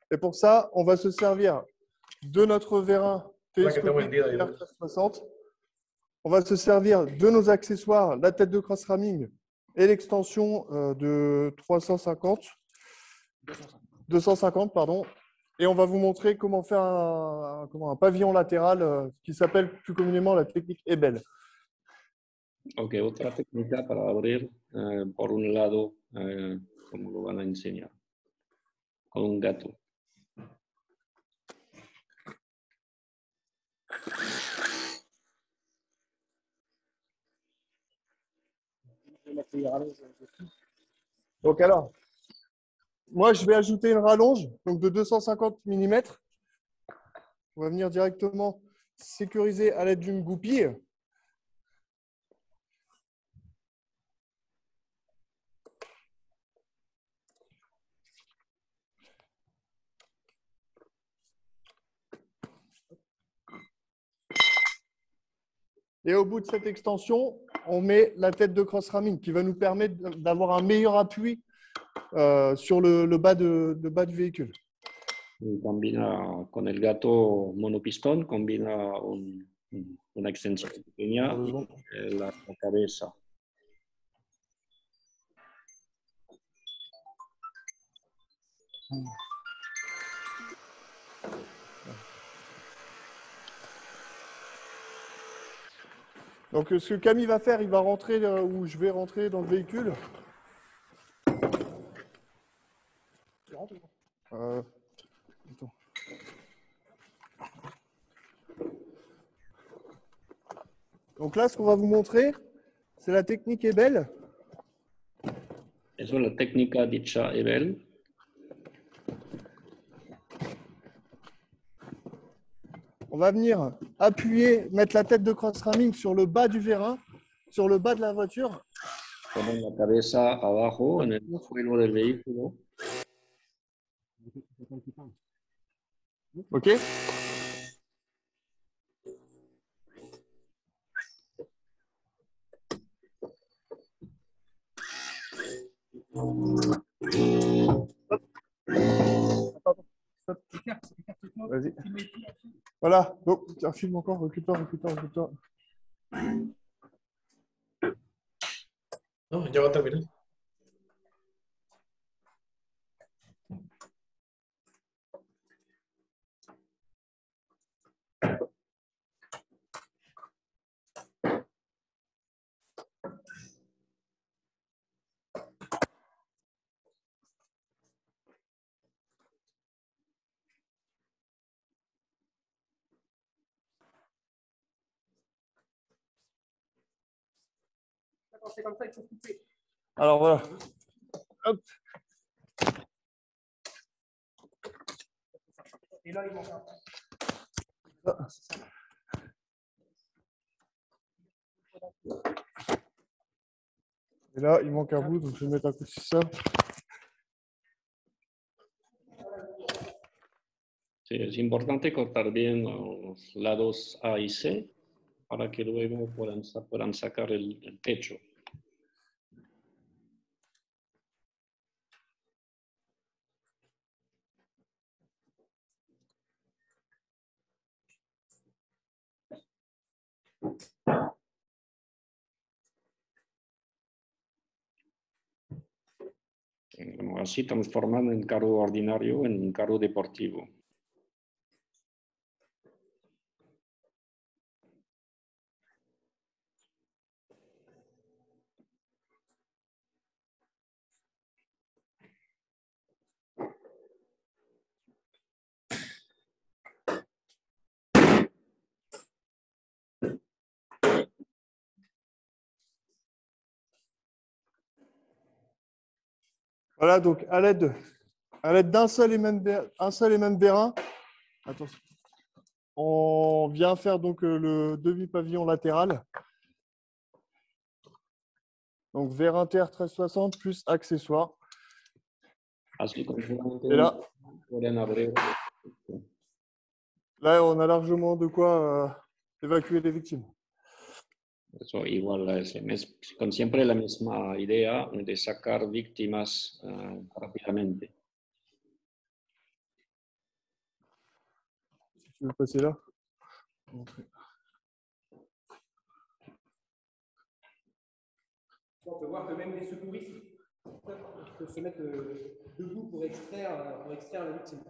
Et pour ça, on va se servir de notre vérin télescopique R1360. On va se servir de nos accessoires, la tête de cross ramming et l'extension de 250, pardon. Et on va vous montrer comment faire un pavillon latéral qui s'appelle plus communément la technique Ebel. Ok, otra técnica para abrir por un lado, como lo van a enseñar, con un gato. Donc alors, moi je vais ajouter une rallonge donc de 250 mm. On va venir directement sécuriser à l'aide d'une goupille. Et au bout de cette extension, on met la tête de cross ramming qui va nous permettre d'avoir un meilleur appui sur le bas du véhicule. Y combina con el gato monopistón, combina una extensión pequeña y la cabeza. Donc ce que Camille va faire, il va rentrer où je vais rentrer dans le véhicule. Attends. Donc là, ce qu'on va vous montrer, c'est la technique Ebel. Eso es la técnica dicha Ebel. On va venir appuyer, mettre la tête de cross ramming sur le bas du vérin, sur le bas de la voiture. Ponen la cabeza abajo en el suelo del vehículo. Ok. Vas-y. Voilà. Donc, tiens, filme encore, recule-toi. No, ya va a terminar. C'est comme ça, il faut couper. Alors voilà. Hop. Et là, il manque un. Et là, il manque un bout, donc je vais mettre un coup sur ça. Sí, es importante cortar bien los lados A y C para que luego puedan sacar el techo. Bueno, así transforman el carro ordinario en un carro deportivo. Voilà, donc à l'aide d'un seul et même vérin, attention, on vient faire donc le demi-pavillon latéral. Donc vérin terre 1360 plus accessoires. Así como Et là, pueden abrir. là, on a largement de quoi évacuer les victimes. Eso igual con siempre la misma idea de sacar víctimas rápidamente. Si tu veux passer là. On peut voir que même les secouristes peuvent se mettre debout pour extraire la victime.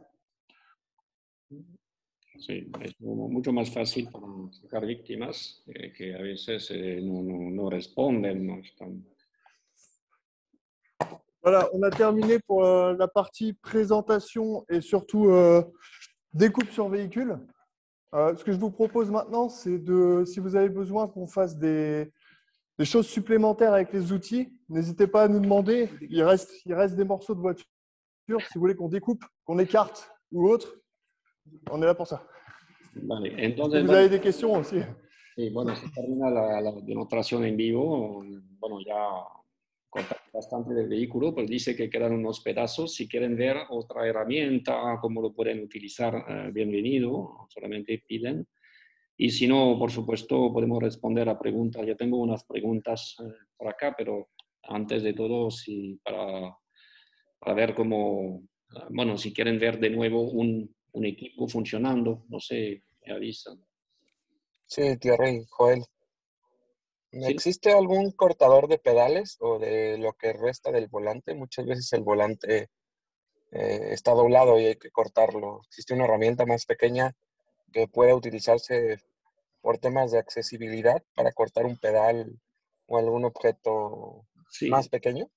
Sí, es mucho más fácil para sacar víctimas que a veces no responden, no están. Voilà, on a terminé pour la partie présentation et surtout découpe sur véhicule. Ce que je vous propose maintenant, c'est si vous avez besoin qu'on fasse des choses supplémentaires avec les outils, n'hésitez pas à nous demander. Il reste des morceaux de voiture. Si vous voulez qu'on découpe, qu'on écarte ou autre, on est là pour ça. Vale, entonces, vous avez des questions aussi. Sí, bueno, se termina la demostración en vivo. Bueno, ya cortamos bastante del vehículo, pero dice que quedan unos pedazos. Si quieren ver otra herramienta, cómo lo pueden utilizar, bienvenido, solamente piden. Y si no, por supuesto, podemos responder a preguntas. Yo tengo unas preguntas por acá, pero antes de todo, para ver cómo, bueno, si quieren ver de nuevo un equipo funcionando, no sé, me avisan. Sí, Thierry, Joel. Sí. ¿Existe algún cortador de pedales o de lo que resta del volante? Muchas veces el volante está doblado y hay que cortarlo. ¿Existe una herramienta más pequeña que pueda utilizarse por temas de accesibilidad para cortar un pedal o algún objeto más pequeño?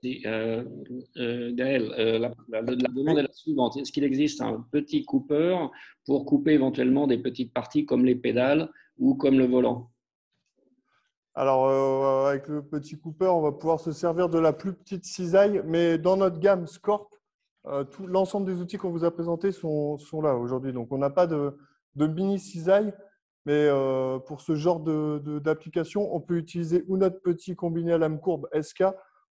Sí, Gaël, la demande est la suivante. Est-ce qu'il existe un petit coupeur pour couper éventuellement des petites parties comme les pédales ou comme le volant? Alors, avec le petit coupeur, on va pouvoir se servir de la plus petite cisaille, mais dans notre gamme Scorp, l'ensemble des outils qu'on vous a présentés sont là aujourd'hui. Donc, on n'a pas de mini cisaille, mais pour ce genre d'application, on peut utiliser ou notre petit combiné à lame courbe SK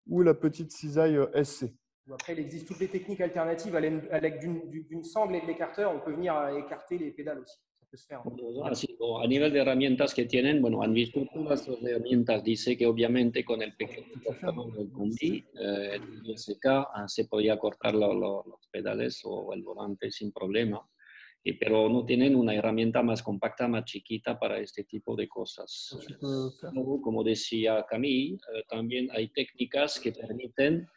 ou la petite cisaille SC. Après, il existe toutes les techniques alternatives avec d'une sangle et de l'écarteur. On peut venir écarter les pédales aussi. Ça peut se faire. Así, a nivel de herramientas que tienen, bueno, han visto todas las herramientas. Dice que obviamente con el pequeño cortador del combi, el SK, se podía cortar los pedales o el volante sin problema. Pero no tienen una herramienta más compacta, más chiquita para este tipo de cosas. Como decía Camille, también hay técnicas que permiten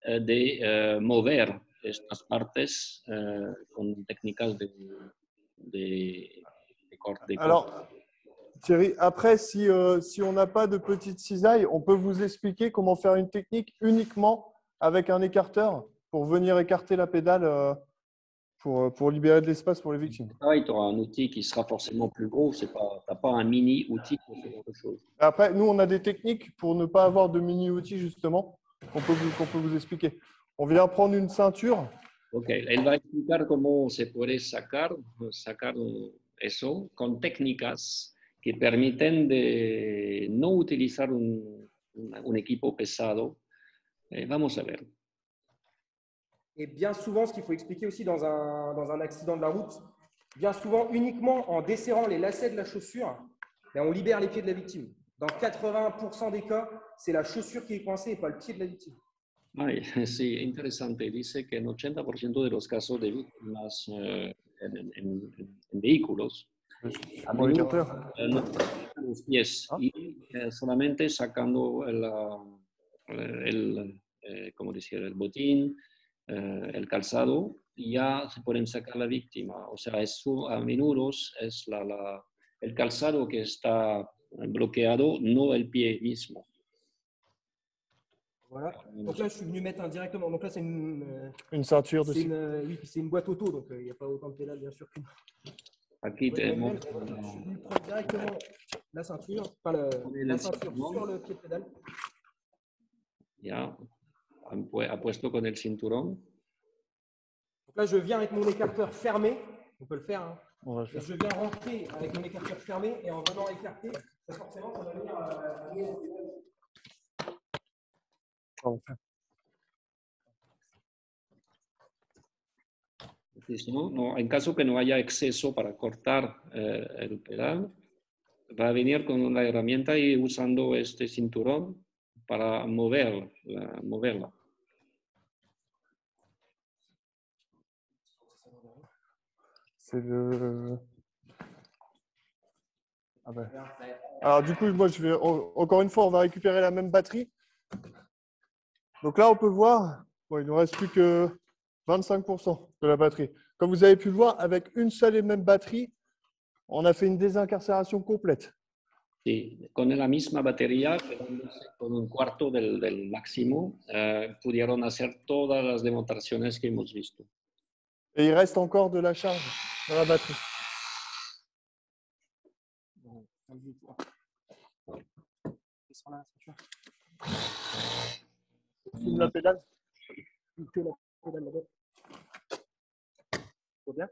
de mover estas partes con técnicas de corte. Alors, Thierry, après, si on n'a pas de petite cisaille, on peut vous expliquer comment faire une technique uniquement avec un écarteur pour venir écarter la pédale pour libérer de l'espace pour les victimes. Tu auras un outil qui sera forcément plus gros. Tu n'as pas un mini-outil pour ce genre de choses. Après, nous, on a des techniques pour ne pas avoir de mini-outil, justement, qu'on peut vous expliquer. On vient prendre une ceinture. Ok, él va a explicar cómo se puede sacar eso con técnicas que permiten de no utilizar un equipo pesado. Vamos a ver. Et bien souvent, ce qu'il faut expliquer aussi dans un accident de la route, bien souvent, uniquement en desserrant les lacets de la chaussure, on libère les pieds de la victime. Dans 80% des cas, c'est la chaussure qui est coincée et pas le pied de la victime. Ay, sí, interesante. Dice que en 80% de los casos de víctimas en vehículos, a menudo no tocan los pies y solamente sacando como decir, el botín, el calzado, ya se pueden sacar la víctima. O sea, a menudo es el calzado que está bloqueado, no el pie mismo. Voilà. Donc là, je suis venu mettre directement. Donc là, c'est une ceinture dessus. Oui, c'est une boîte auto, donc il n'y a pas autant de pédales, bien sûr. Aquí tenemos. Je suis venu prendre directement la ceinture, enfin la ceinture sur le pied de pédale. Ya. apuesto con el cinturón. Donc là, je viens avec mon écarteur fermé. On peut le faire. Hein. On va le Et faire. je viens rentrer avec mon écarteur fermé et en venant écarter, ça, forcément, ça va venir On va le faire. Y si no, en caso que no haya exceso para cortar el pedal, va a venir con una herramienta y usando este cinturón para moverla. C'est le. Ah ben. Alors du coup, moi, je vais encore une fois, on va récupérer la même batterie. Donc là, on peut voir, bon, il ne nous reste plus que 25% de la batterie. Comme vous avez pu le voir, avec une seule et même batterie, on a fait une désincarcération complète. Sí, con la misma batería, quedándose con un cuarto del máximo, pudieron hacer todas las demostraciones que hemos visto. Et il reste encore de la charge dans la batterie. Filme la pédale. Que la pédale là-bas. Faut bien.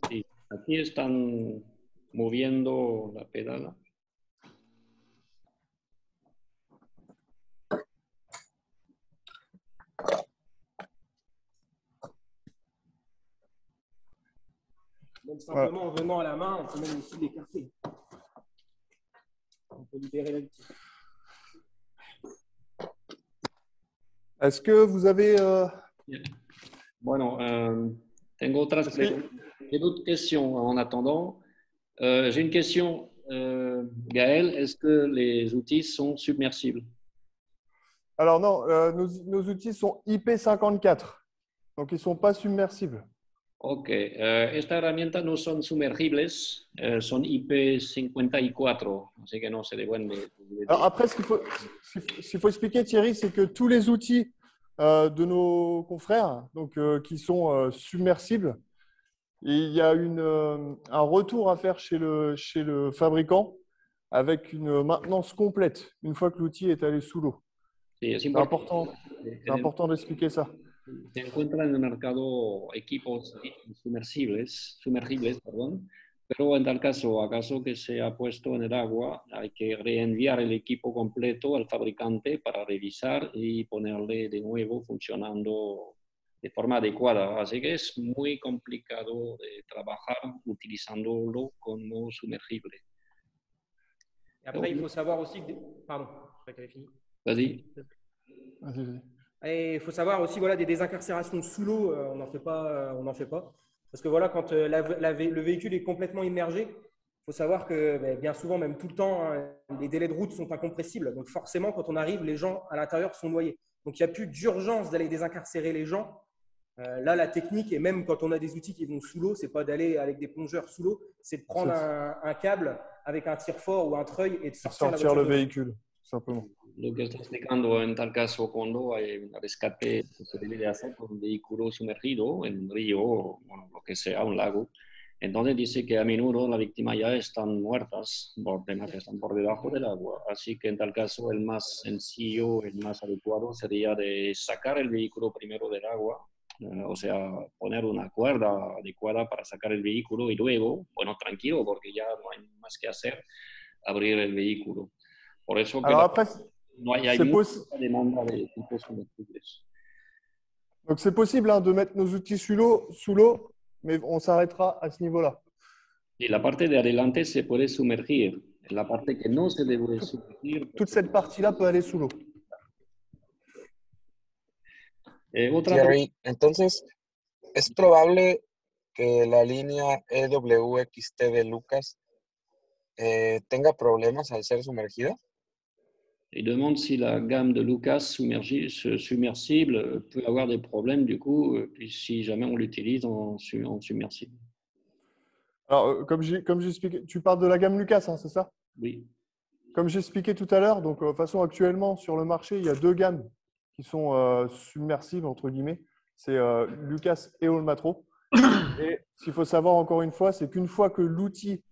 Sí, aquí están moviendo la pedala. Même simplement en venant à la main, on peut même aussi l'écarter. On peut libérer la vitesse. Est-ce que vous avez... Bueno, tengo otras questions en attendant. J'ai une question, Gaël. Est-ce que les outils sont submersibles? Alors non, nos outils sont IP54, donc ils ne sont pas submersibles. Ok, esta herramienta no son sumergibles, son IP54, así que no se deben de... Alors après, ce qu'il faut expliquer, Thierry, c'est que tous les outils de nos confrères, donc, qui sont submersibles, il y a un retour à faire chez le fabricant avec une maintenance complète une fois que l'outil est allé sous l'eau. Sí, c'est important d'expliquer ça. Se encuentran en el mercado equipos sumergibles, perdón, pero en tal caso, acaso que se ha puesto en el agua, hay que reenviar el equipo completo al fabricante para revisar y ponerle de nuevo funcionando de forma adecuada. Así que es muy complicado de trabajar utilizándolo como sumergible. Et après, il faut savoir aussi que... Pardon, je crois qu'elle est finie. Vas-y. Vas-y. Et il faut savoir aussi, voilà, des désincarcérations sous l'eau, on n'en fait pas. Parce que voilà, quand le véhicule est complètement immergé, il faut savoir que bien souvent, même tout le temps, hein, les délais de route sont incompressibles. Donc forcément, quand on arrive, les gens à l'intérieur sont noyés. Donc il n'y a plus d'urgence d'aller désincarcérer les gens. Là, la technique, et même quand on a des outils qui vont sous l'eau, ce n'est pas d'aller avec des plongeurs sous l'eau, c'est de prendre un câble avec un tire-fort ou un treuil et de sortir le véhicule, simplement. Lo que estoy explicando en tal caso, cuando hay un rescate, se debe de hacer con un vehículo sumergido en un río o bueno, lo que sea, un lago. Entonces dice que a menudo las víctimas ya están muertas por temas que están por debajo del agua. Así que en tal caso el más sencillo, el más adecuado sería de sacar el vehículo primero del agua, o sea, poner una cuerda adecuada para sacar el vehículo y luego, bueno, tranquilo, porque ya no hay más que hacer, abrir el vehículo. Por eso que no hay mucha demanda de tipos sumergibles. Donc c'est possible de mettre nos outils sous l'eau, mais on s'arrêtera à ce niveau-là. Y la parte de adelante se puede sumergir. La parte que no se debe sumergir. Toute cette partie-là peut aller sous l'eau. Thierry, entonces, ¿es probable que la línea EWXT de Lucas tenga problemas al ser sumergida? Il demande si la gamme de Lucas submersible peut avoir des problèmes du coup, puis si jamais on l'utilise en submersible. Alors, comme j'expliquais, tu parles de la gamme Lucas, hein, c'est ça? Oui. Comme j'expliquais tout à l'heure, donc de toute façon actuellement sur le marché, il y a deux gammes qui sont submersibles entre guillemets. C'est Lucas et Olmatro. Et ce qu'il faut savoir encore une fois, c'est qu'une fois que l'outil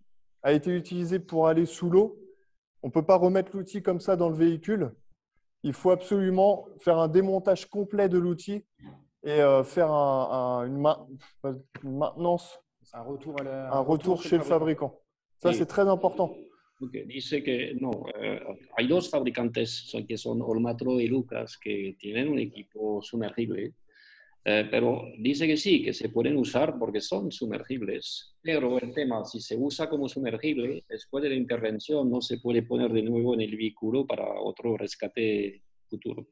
a été utilisé pour aller sous l'eau. On ne peut pas remettre l'outil comme ça dans le véhicule. Il faut absolument faire un démontage complet de l'outil et faire une maintenance, C'est un retour, un retour chez le fabricant. Ça, Sí. c'est très important. Okay, dice que no, hay dos fabricantes que son Olmatro y Lucas que tienen un equipo sumergible, pero dice que sí, que se pueden usar porque son sumergibles. Pero el tema, si se usa como sumergible, después de la intervención no se puede poner de nuevo en el vehículo para otro rescate futuro.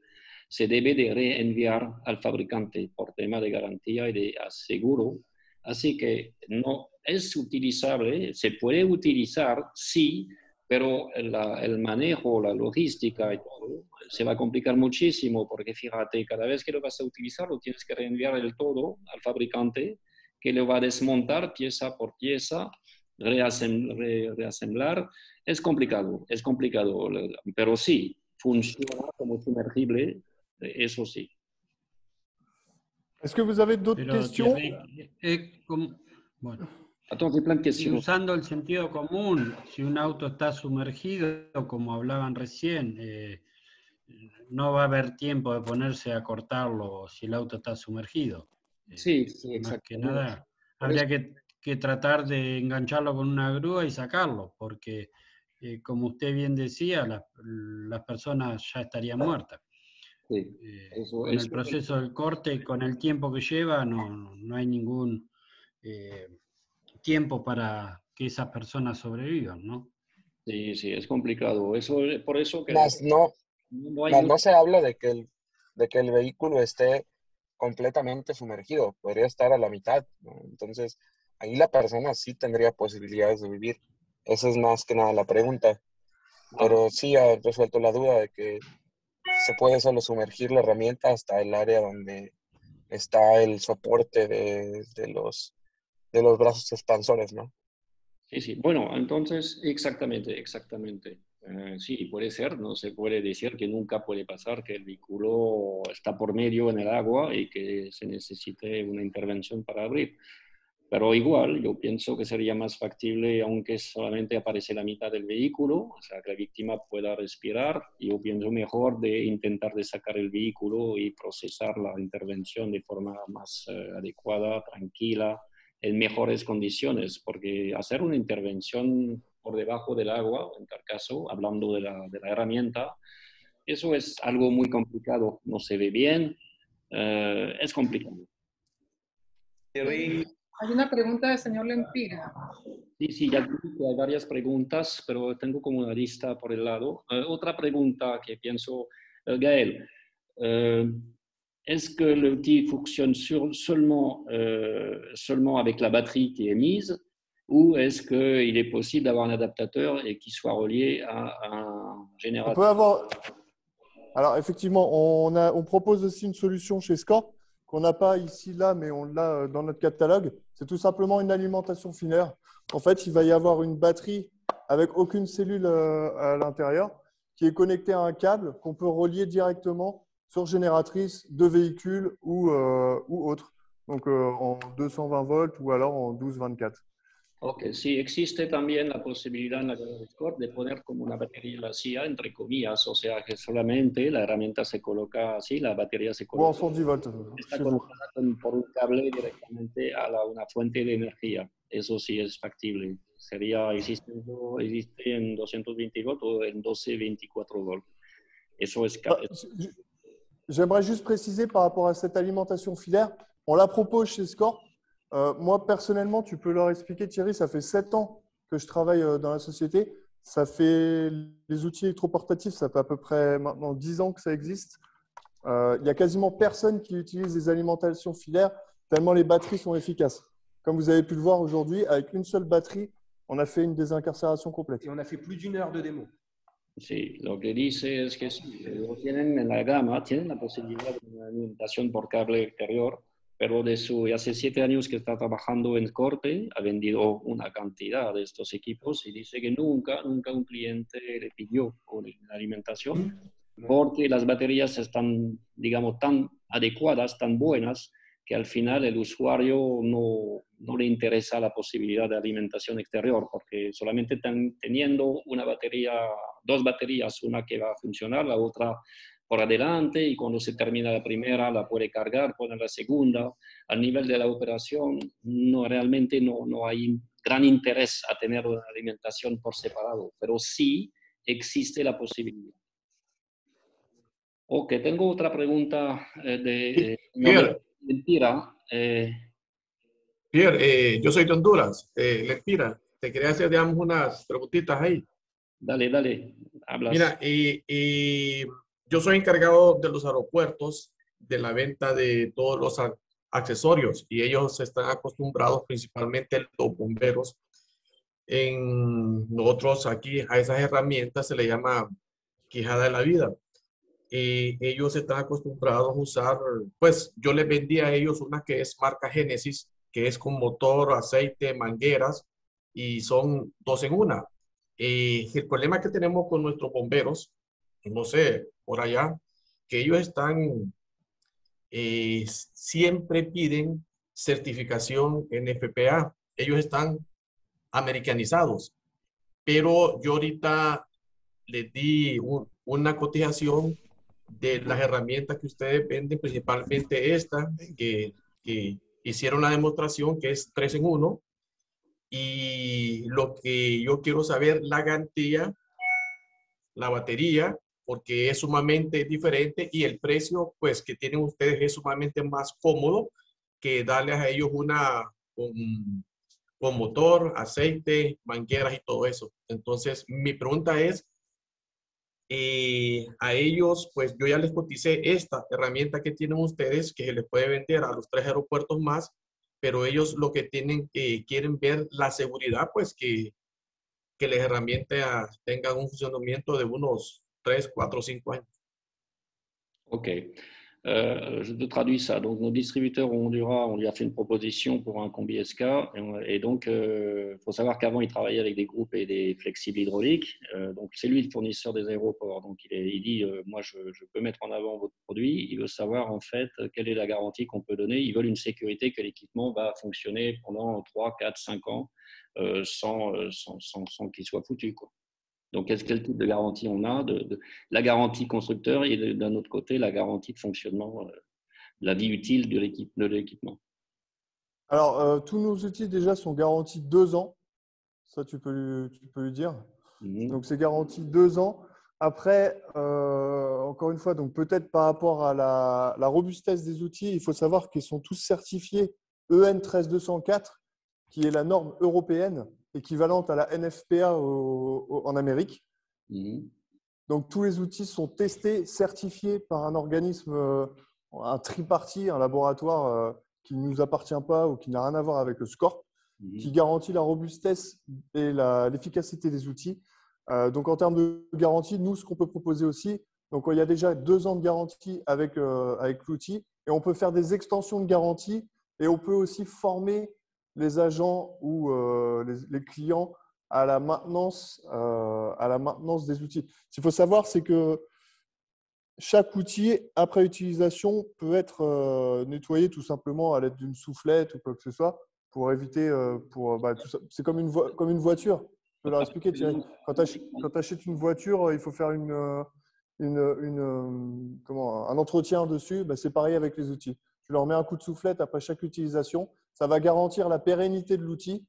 Se debe de reenviar al fabricante por tema de garantía y de aseguro. Así que no es utilizable, se puede utilizar, sí, pero el manejo, la logística y todo se va a complicar muchísimo porque fíjate, cada vez que lo vas a utilizar lo tienes que reenviar el todo al fabricante que lo va a desmontar pieza por pieza, reasemblar. Es complicado, pero sí, funciona como sumergible, eso sí. Est-ce que vous avez d'autres Pero, questions? Thierry, bueno, Attends, j'ai plein de y questions. usando el sentido común, si un auto está sumergido, como hablaban recién, no va a haber tiempo de ponerse a cortarlo si el auto está sumergido. Sí, sí, Más exacto. que nada, Por habría que tratar de engancharlo con una grúa y sacarlo, porque como usted bien decía, las personas ya estarían muertas. Sí, eso, Con el proceso del corte y con el tiempo que lleva, no hay ningún tiempo para que esas personas sobrevivan, ¿no? sí, sí, es complicado. Eso, por eso que Más no, no hay más mucho. no se habla de que el vehículo esté completamente sumergido, podría estar a la mitad, ¿no? Entonces, ahí la persona sí tendría posibilidades de vivir. Esa es más que nada la pregunta. Pero sí ha resuelto la duda de que se puede solo sumergir la herramienta hasta el área donde está el soporte de los brazos expansores, ¿no? Sí, sí. Bueno, entonces, exactamente. Sí, puede ser, no se puede decir que nunca puede pasar que el vehículo está por medio en el agua y que se necesite una intervención para abrir. Pero igual, yo pienso que sería más factible, aunque solamente aparece la mitad del vehículo, o sea, que la víctima pueda respirar. Yo pienso mejor de intentar de sacar el vehículo y procesar la intervención de forma más adecuada, tranquila, en mejores condiciones, porque hacer una intervención por debajo del agua, en tal caso, hablando de la herramienta, eso es algo muy complicado, no se ve bien, es complicado. Thierry, Hay una pregunta del señor Lempira. Sí, ya vi que hay varias preguntas, pero tengo como una lista por el lado. Otra pregunta que pienso, Gaël, est-ce que l'outil fonctionne seulement avec la batterie qui est mise ou est-ce qu'il est possible d'avoir un adaptateur et qui soit relié à un On générateur? peut avoir. Alors, effectivement, on propose aussi une solution chez Scorp qu'on n'a pas ici, là, mais on l'a dans notre catalogue. C'est tout simplement une alimentation filaire. En fait, il va y avoir une batterie avec aucune cellule à l'intérieur qui est connectée à un câble qu'on peut relier directement sur génératrice de véhicules ou autre. Donc, en 220 volts ou alors en 12-24. Ok, sí, existe también la posibilidad en la de Scorp de poner como una batería vacía, entre comillas, o sea que solamente la herramienta se coloca así, la batería se Ou en coloca, 110 volts está chez vous. conectada por un cable directamente a una fuente de energía. Eso sí es factible. Existe en 220 volts o en 12-24 volts. Eso es. J'aimerais juste préciser par rapport à cette alimentation filaire, on la propose chez Scorp. Moi, personnellement, tu peux leur expliquer, Thierry, ça fait 7 ans que je travaille dans la société. Ça fait les outils électroportatifs, ça fait à peu près maintenant 10 ans que ça existe. Il n'y a quasiment personne qui utilise des alimentations filaires tellement les batteries sont efficaces. Comme vous avez pu le voir aujourd'hui, avec une seule batterie, on a fait une désincarcération complète. Et on a fait plus d'1 heure de démo. Sí, lo que dice es que sí, tienen en la gama, tienen la posibilidad de una alimentación por cable exterior, pero hace 7 años que está trabajando en corte, ha vendido una cantidad de estos equipos y dice que nunca un cliente le pidió la alimentación porque las baterías están, digamos, tan adecuadas, tan buenas, que al final el usuario no le interesa la posibilidad de alimentación exterior, porque solamente teniendo una batería, dos baterías, una que va a funcionar, la otra por adelante, y cuando se termina la primera la puede cargar, poner la segunda. Al nivel de la operación realmente no hay gran interés a tener una alimentación por separado, pero sí existe la posibilidad. Ok, tengo otra pregunta de Pierre, Lempira. Pierre, yo soy de Honduras, Lempira. Te quería hacer, digamos, unas preguntitas ahí. Dale, hablas. Mira, y yo soy encargado de los aeropuertos, de la venta de todos los accesorios, y ellos están acostumbrados, principalmente los bomberos, en nosotros aquí a esas herramientas se le llama quijada de la vida. Y ellos están acostumbrados a usar, pues yo les vendí a ellos una que es marca Génesis, que es con motor, aceite, mangueras, y son dos en una. El problema que tenemos con nuestros bomberos, no sé, por allá, que ellos están, siempre piden certificación NFPA. Ellos están americanizados, pero yo ahorita les di una cotización de las herramientas que ustedes venden, principalmente esta, que hicieron la demostración, que es 3 en 1. Y lo que yo quiero saber, la garantía, la batería, porque es sumamente diferente, y el precio pues que tienen ustedes es sumamente más cómodo que darles a ellos una con motor, aceite, mangueras y todo eso. Entonces, mi pregunta es, a ellos, pues yo ya les coticé esta herramienta que tienen ustedes, que se les puede vender a los 3 aeropuertos más, pero ellos lo que tienen, quieren ver la seguridad, pues que las herramientas tengan un funcionamiento de unos 3, 4, 5 años. Ok. Je te traduis ça. Donc, nos distributeurs au Honduras, on lui a fait une proposition pour un combi SK. Et donc, faut savoir qu'avant, il travaillait avec des groupes et des flexibles hydrauliques. Donc, c'est lui le fournisseur des aéroports. Donc, il dit, moi, je peux mettre en avant votre produit. Il veut savoir, en fait, quelle est la garantie qu'on peut donner. Ils veulent une sécurité que l'équipement va fonctionner pendant 3, 4, 5 ans sans qu'il soit foutu, quoi. Donc, quel type de garantie on a la garantie constructeur et d'un autre côté, la garantie de fonctionnement, la vie utile de l'équipement. Alors, tous nos outils déjà sont garantis 2 ans. Ça, tu peux lui dire. Donc, c'est garanti 2 ans. Après, encore une fois, donc peut-être par rapport à la robustesse des outils, il faut savoir qu'ils sont tous certifiés EN 13204, qui est la norme européenne équivalente à la NFPA en Amérique. Donc, tous les outils sont testés, certifiés par un organisme, un tripartite, un laboratoire qui ne nous appartient pas ou qui n'a rien à voir avec le SCORP, qui garantit la robustesse et l'efficacité des outils. Donc, en termes de garantie, nous, ce qu'on peut proposer aussi, donc il y a déjà 2 ans de garantie avec l'outil, et on peut faire des extensions de garantie, et on peut aussi former les agents ou les clients à la maintenance des outils. Ce qu'il faut savoir, c'est que chaque outil, après utilisation, peut être nettoyé tout simplement à l'aide d'une soufflette ou quoi que ce soit pour éviter… c'est comme une voiture. Je peux leur expliquer. Quand tu achètes une voiture, il faut faire un entretien dessus. C'est pareil avec les outils. Tu leur mets un coup de soufflette après chaque utilisation. Ça va garantir la pérennité de l'outil.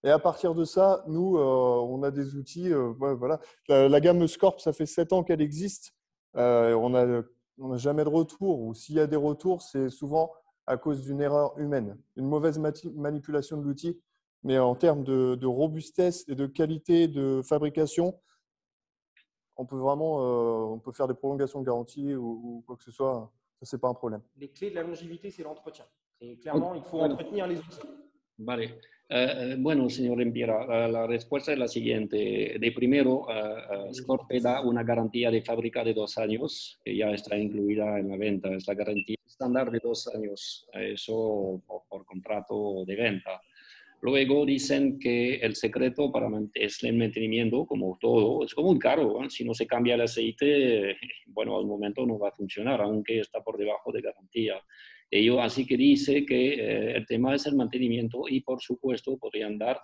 Et à partir de ça, nous, on a des outils. Voilà. La gamme Scorp, ça fait 7 ans qu'elle existe. On n'a jamais de retour. Ou s'il y a des retours, c'est souvent à cause d'une erreur humaine, une mauvaise manipulation de l'outil. Mais en termes de robustesse et de qualité de fabrication, on peut faire des prolongations de garantie ou quoi que ce soit. Ça, c'est pas un problème. Les clés de la longévité, c'est l'entretien. Et clairement, il faut entretenir les outils. Vale. Bueno, señor Lempira, la respuesta es la siguiente. De primero, Scorp da una garantía de fábrica de 2 años, que ya está incluida en la venta. Es la garantía estándar de 2 años, eso por contrato de venta. Luego dicen que el secreto es el mantenimiento, como todo, es como un carro, ¿eh? Si no se cambia el aceite, bueno, al momento no va a funcionar, aunque está por debajo de garantía. Ellos así que dice que el tema es el mantenimiento y por supuesto podrían dar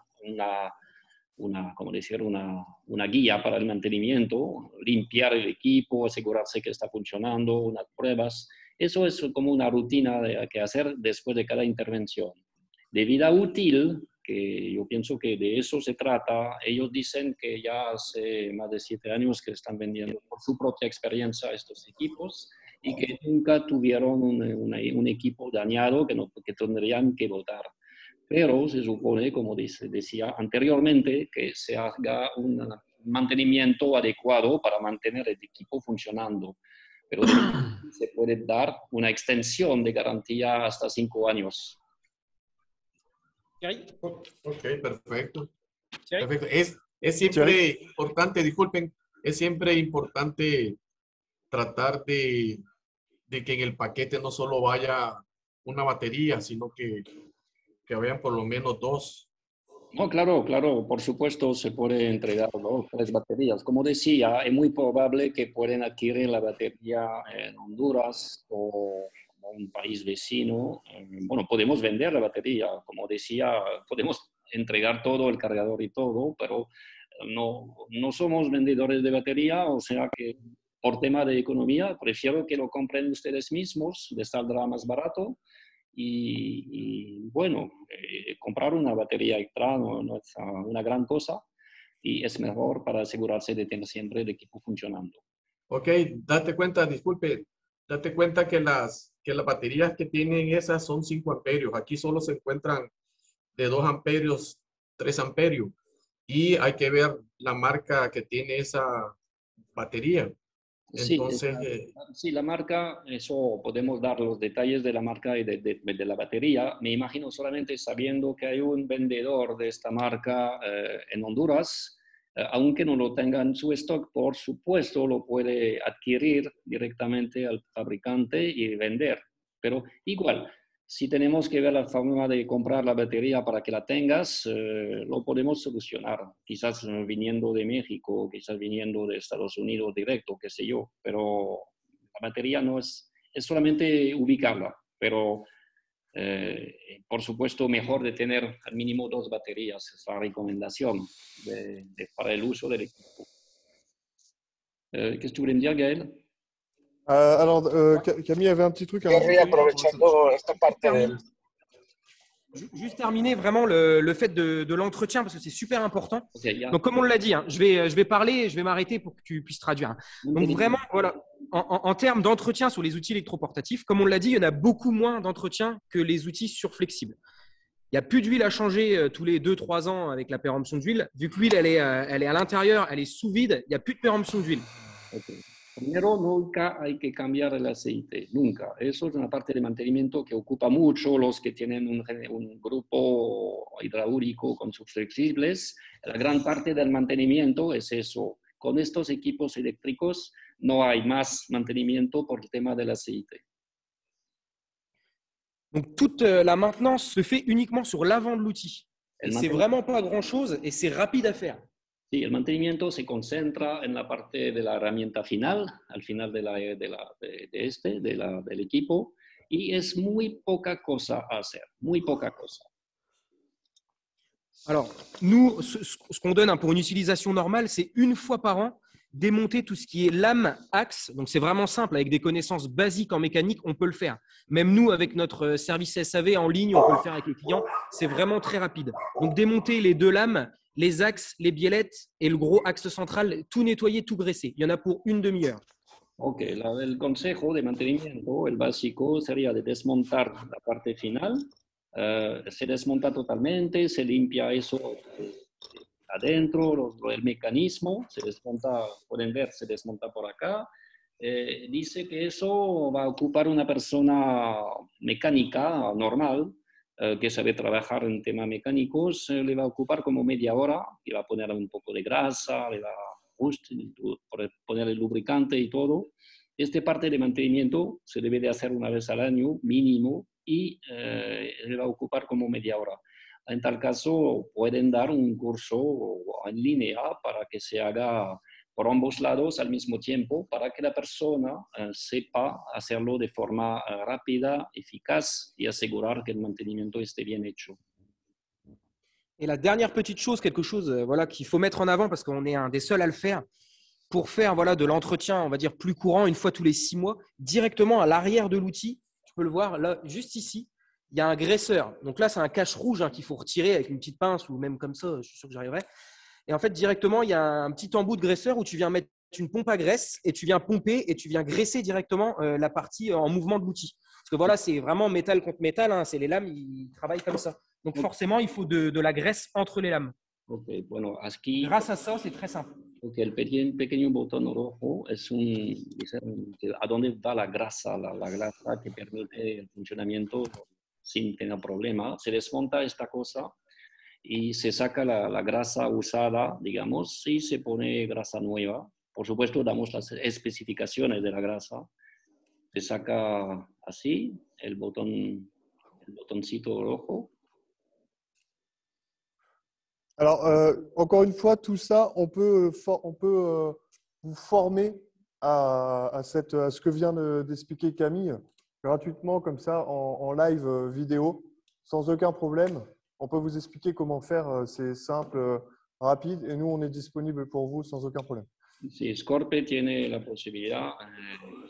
¿cómo decir? Una guía para el mantenimiento, limpiar el equipo, asegurarse que está funcionando, unas pruebas. Eso es como una rutina que hacer después de cada intervención. De vida útil, que yo pienso que de eso se trata, ellos dicen que ya hace más de 7 años que están vendiendo por su propia experiencia estos equipos y que nunca tuvieron un equipo dañado que tendrían que botar. Pero se supone, como decía anteriormente, que se haga un mantenimiento adecuado para mantener el equipo funcionando. Pero se puede dar una extensión de garantía hasta 5 años. Ok, perfecto. Perfecto. Es siempre importante, disculpen, es siempre importante tratar de que en el paquete no solo vaya una batería, sino que vayan por lo menos 2. No, claro, claro, por supuesto se puede entregar 2, 3 baterías. Como decía, es muy probable que puedan adquirir la batería en Honduras o un país vecino. Bueno, podemos vender la batería, como decía, podemos entregar todo, el cargador y todo, pero no somos vendedores de batería, o sea que por tema de economía prefiero que lo compren ustedes mismos, les saldrá más barato. Y bueno, comprar una batería extra no es una gran cosa y es mejor para asegurarse de tener siempre el equipo funcionando. Ok, date cuenta, disculpe, date cuenta que las baterías que tienen esas son 5 amperios. Aquí solo se encuentran de 2 amperios, 3 amperios. Y hay que ver la marca que tiene esa batería. Entonces, sí, la marca, eso podemos dar los detalles de la marca y de la batería. Me imagino solamente sabiendo que hay un vendedor de esta marca en Honduras, aunque no lo tenga en su stock, por supuesto lo puede adquirir directamente al fabricante y vender. Pero igual, si tenemos que ver la forma de comprar la batería para que la tengas, lo podemos solucionar. Quizás viniendo de México, quizás viniendo de Estados Unidos directo, qué sé yo. Pero la batería no es solamente ubicarla. Pero, por supuesto, mejor de tener al mínimo 2 baterías. Es la recomendación para el uso del equipo. Qu'est-ce que tu voulais me dire, Gaël? Alors, Camille avait un petit truc à Terry, rajouter. aprovechando esta parte del... Juste terminer vraiment le fait de l'entretien parce que c'est super important. Okay, yeah. Donc, comme on l'a dit, hein, je vais parler et je vais m'arrêter pour que tu puisses traduire. Donc, vraiment, voilà, en termes d'entretien sur les outils électroportatifs, comme on l'a dit, il y en a beaucoup moins d'entretien que les outils surflexibles. Il n'y a plus d'huile à changer tous les 2-3 ans avec la péremption d'huile. Vu que l'huile, elle est à l'intérieur, elle est sous vide, il n'y a plus de péremption d'huile. Okay. Primero, nunca hay que cambiar el aceite, nunca. Eso es una parte de mantenimiento que ocupa mucho los que tienen un grupo hidráulico con sus flexibles. La gran parte del mantenimiento es eso. Con estos equipos eléctricos no hay más mantenimiento por el tema del aceite. Donc, toute la maintenance se fait uniquement sur l'avant de l'outil. Et c'est vraiment pas grand-chose et c'est rapide à faire. Sí, el mantenimiento se concentra en la parte de la herramienta final, al final del equipo, y es muy poca cosa a hacer, muy poca cosa. Alors, nous, ce qu'on donne pour une utilisation normale, c'est une fois par an, démonter tout ce qui est lame, axe. Donc, c'est vraiment simple. Avec des connaissances basiques en mécanique, on peut le faire. Même nous, avec notre service SAV en ligne, on peut le faire avec les clients. C'est vraiment très rapide. Donc, démonter les 2 lames, les axes, les biellettes et le gros axe central, tout nettoyer, tout graisser. Il y en a pour une demi-heure. Ok, el consejo de mantenimiento, el básico, sería de desmontar la parte final. Se desmonta totalmente, se limpia eso adentro, el mecanismo, se desmonta, pueden ver, se desmonta por acá. Dice que eso va a ocupar una persona mecánica normal, que sabe trabajar en temas mecánicos, le va a ocupar como media hora, y va a poner un poco de grasa, le va a poner el lubricante y todo. Esta parte de mantenimiento se debe de hacer una vez al año mínimo y le va a ocupar como media hora. En tal caso, pueden dar un curso en línea para que se haga por ambos lados al mismo tiempo para que la persona sepa hacerlo de forma rápida, eficaz y asegurar que el mantenimiento esté bien hecho. Et la dernière petite chose, quelque chose voilà, qu'il faut mettre en avant parce qu'on est un des seuls à le faire, pour faire voilà, de l'entretien, on va dire, plus courant, une fois tous les 6 mois, directement à l'arrière de l'outil, tu peux le voir là, juste ici, il y a un graisseur. Donc là, c'est un cache rouge qu'il faut retirer avec une petite pince ou même comme ça, je suis sûr que j'arriverai. Et en fait, directement, il y a un petit embout de graisseur où tu viens mettre une pompe à graisse et tu viens pomper et tu viens graisser directement la partie en mouvement de l'outil. Parce que voilà, c'est vraiment métal contre métal, c'est les lames, ils travaillent comme ça. Donc forcément, il faut de la graisse entre les lames. Ok, bueno, aquí, Grâce à ça, c'est très simple. ok, el pequeño botón rojo es a dónde va la grasa que permite el funcionamiento sin tener problema. Se desmonta esta cosa y se saca la grasa usada, digamos, y se pone grasa nueva. Por supuesto, damos las especificaciones de la grasa. Se saca así el botoncito rojo. Alors, encore une fois, tout ça, on peut vous former à ce que vient d'expliquer Camille gratuitement, comme ça, en live vidéo, sans aucun problème. On peut vous expliquer comment faire. C'est simple, rapide, et nous, on est disponible pour vous sans aucun problème. Sí, Scorpe tiene la posibilidad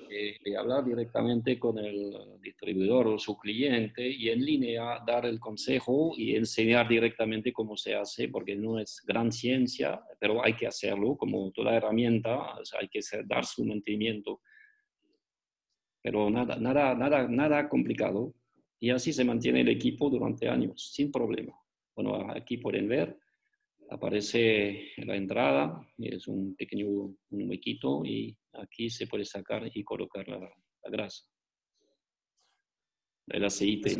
de hablar directamente con el distribuidor o su cliente y en línea dar el consejo y enseñar directamente cómo se hace, porque no es gran ciencia, pero hay que hacerlo, como toda herramienta, o sea, hay que dar su mantenimiento. Pero nada complicado. Y así se mantiene el equipo durante años, sin problema. Bueno, aquí pueden ver. Aparece la entrada, es un pequeño huequito y aquí se puede sacar y colocar la grasa, el aceite.